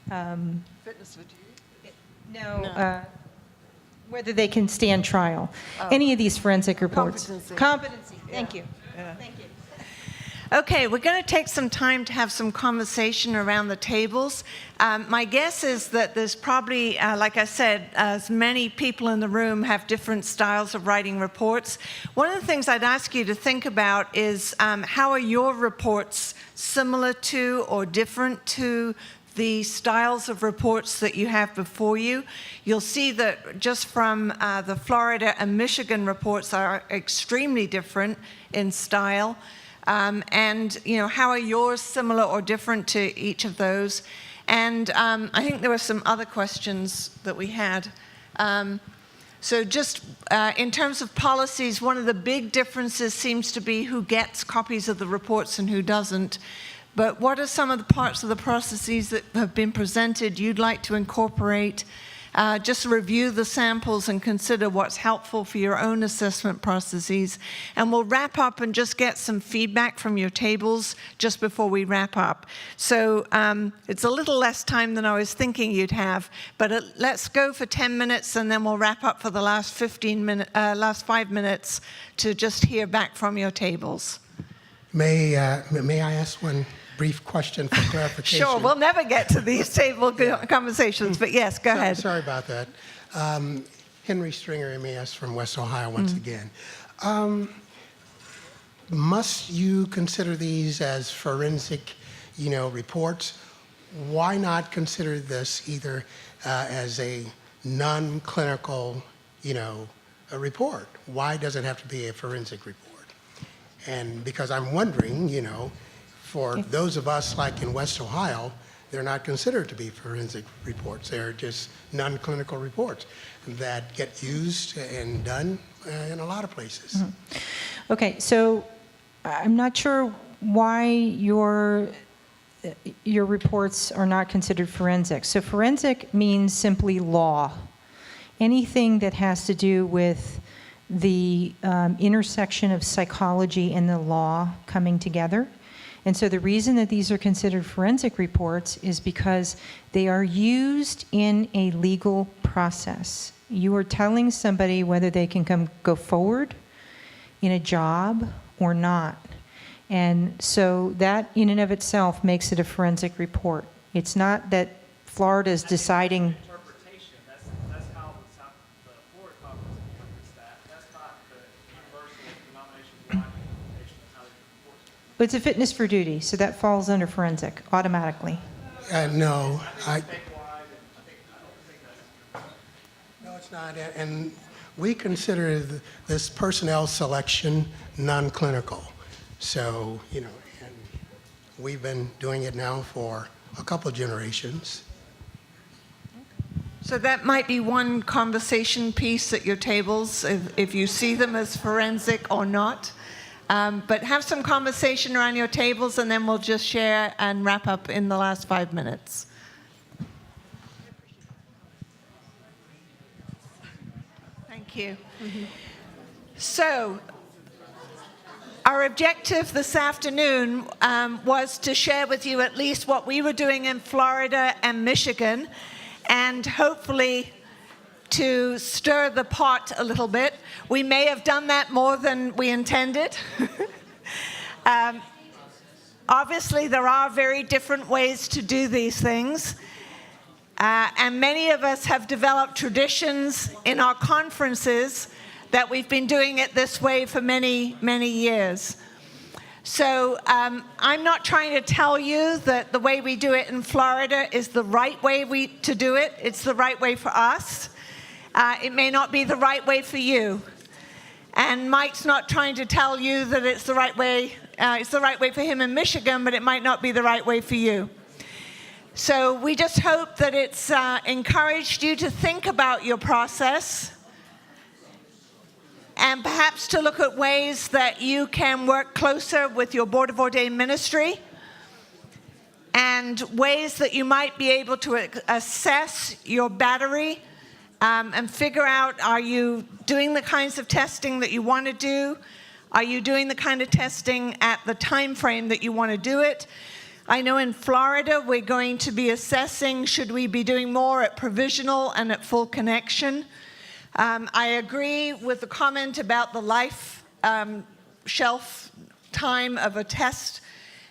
term? Fitness for duty? No. Whether they can stand trial. Any of these forensic reports. Competency. Thank you. Thank you. Okay, we're going to take some time to have some conversation around the tables. My guess is that there's probably, like I said, as many people in the room have different styles of writing reports. One of the things I'd ask you to think about is how are your reports similar to or different to the styles of reports that you have before you. You'll see that just from the Florida and Michigan reports are extremely different in style. And, how are yours similar or different to each of those? And I think there were some other questions that we had. So just in terms of policies, one of the big differences seems to be who gets copies of the reports and who doesn't. But what are some of the parts of the processes that have been presented you'd like to incorporate? Just review the samples and consider what's helpful for your own assessment processes. And we'll wrap up and just get some feedback from your tables just before we wrap up. So it's a little less time than I was thinking you'd have, but let's go for 10 minutes and then we'll wrap up for the last 5 minutes to just hear back from your tables. May I ask one brief question for clarification? Sure, we'll never get to these table conversations, but yes, go ahead. Sorry about that. Henry Stringer, MAS from West Ohio once again. Must you consider these as forensic, reports? Why not consider this either as a non-clinical, a report? Why does it have to be a forensic report? And because I'm wondering, for those of us like in West Ohio, they're not considered to be forensic reports. They're just non-clinical reports that get used and done in a lot of places. Mm-hmm. Okay, so I'm not sure why your reports are not considered forensic. So forensic means simply law. Anything that has to do with the intersection of psychology and the law coming together. And so the reason that these are considered forensic reports is because they are used in a legal process. You are telling somebody whether they can go forward in a job or not. And so that in and of itself makes it a forensic report. It's not that Florida is deciding. That's how the Florida conference interprets that. That's not the universal denomination-wide interpretation of how they report it. But it's a fitness for duty, so that falls under forensic automatically. No, no, it's not. And we consider this personnel selection non-clinical. So, and we've been doing it now for a couple of generations. So that might be one conversation piece at your tables, if you see them as forensic or not. But have some conversation around your tables, and then we'll just share and wrap up in the last 5 minutes. Thank you. So, our objective this afternoon was to share with you at least what we were doing in Florida and Michigan, and hopefully to stir the pot a little bit. We may have done that more than we intended. Obviously, there are very different ways to do these things. And many of us have developed traditions in our conferences that we've been doing it this way for many, many years. So I'm not trying to tell you that the way we do it in Florida is the right way to do it. It's the right way for us. It may not be the right way for you. And Mike's not trying to tell you that it's the right way. It's the right way for him in Michigan, but it might not be the right way for you. So we just hope that it's encouraged you to think about your process and perhaps to look at ways that you can work closer with your Board of Ordained Ministry, and ways that you might be able to assess your battery and figure out, are you doing the kinds of testing that you want to do? Are you doing the kind of testing at the time frame that you want to do it? I know in Florida we're going to be assessing, should we be doing more at provisional and at full connection? I agree with the comment about the life shelf time of a test,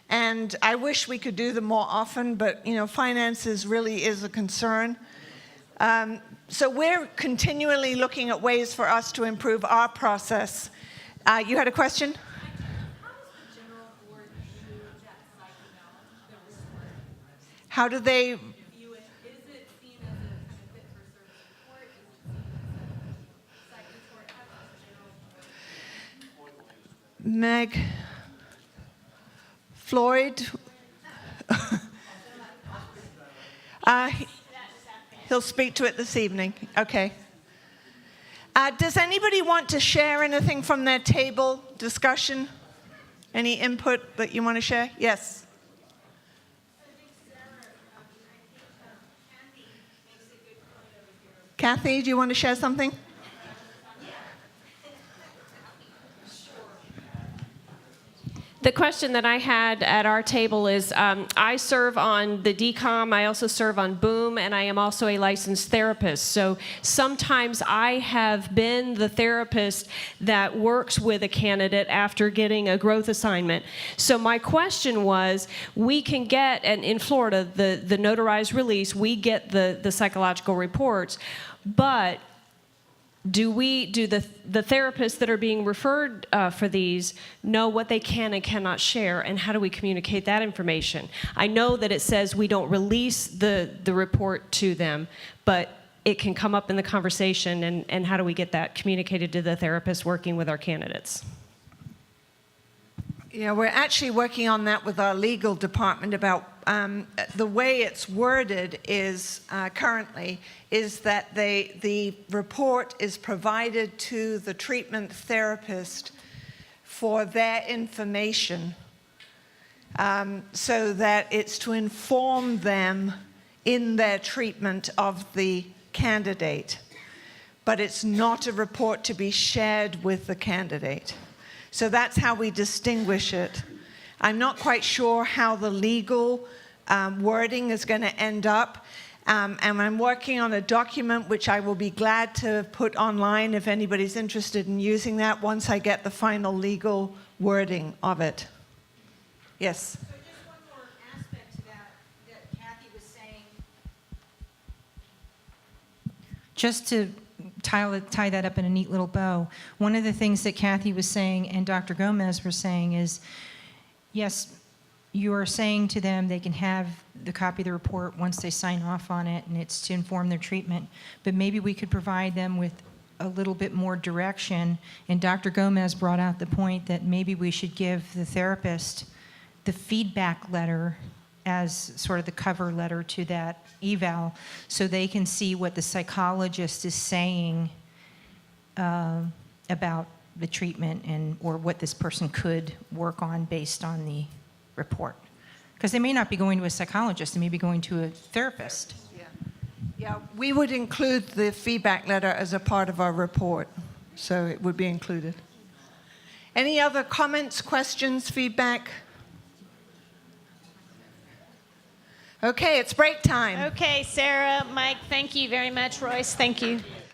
and I wish we could do them more often, but finances really is a concern. So we're continually looking at ways for us to improve our process. You had a question? How do they? Meg, Floyd, he'll speak to it this evening. Okay. Does anybody want to share anything from their table discussion? Any input that you want to share? Yes. Kathy, do you want to share something? The question that I had at our table is, I serve on the DCOM, I also serve on BOOM, and I am also a licensed therapist. So sometimes I have been the therapist that works with a candidate after getting a growth assignment. So my question was, we can get, and in Florida, the notarized release, we get the psychological reports, but do the therapists that are being referred for these know what they can and cannot share, and how do we communicate that information? I know that it says we don't release the report to them, but it can come up in the conversation, and how do we get that communicated to the therapists working with our candidates? Yeah, we're actually working on that with our legal department about the way it's worded is currently is that the report is provided to the treatment therapist for their information, so that it's to inform them in their treatment of the candidate, but it's not a report to be shared with the candidate. So that's how we distinguish it. I'm not quite sure how the legal wording is going to end up, and I'm working on a document which I will be glad to put online if anybody's interested in using that once I get the final legal wording of it. Yes? So just one more aspect to that Kathy was saying. Just to tie that up in a neat little bow, one of the things that Kathy was saying and Dr. Gomez were saying is, yes, you are saying to them they can have the copy of the report once they sign off on it, and it's to inform their treatment, but maybe we could provide them with a little bit more direction. And Dr. Gomez brought out the point that maybe we should give the therapist the feedback letter as sort of the cover letter to that eval, so they can see what the psychologist is saying about the treatment or what this person could work on based on the report. Because they may not be going to a psychologist, they may be going to a therapist. Yeah, we would include the feedback letter as a part of our report, so it would be included. Any other comments, questions, feedback? Okay, it's break time. Okay, Sarah, Mike, thank you very much. Royce, thank you.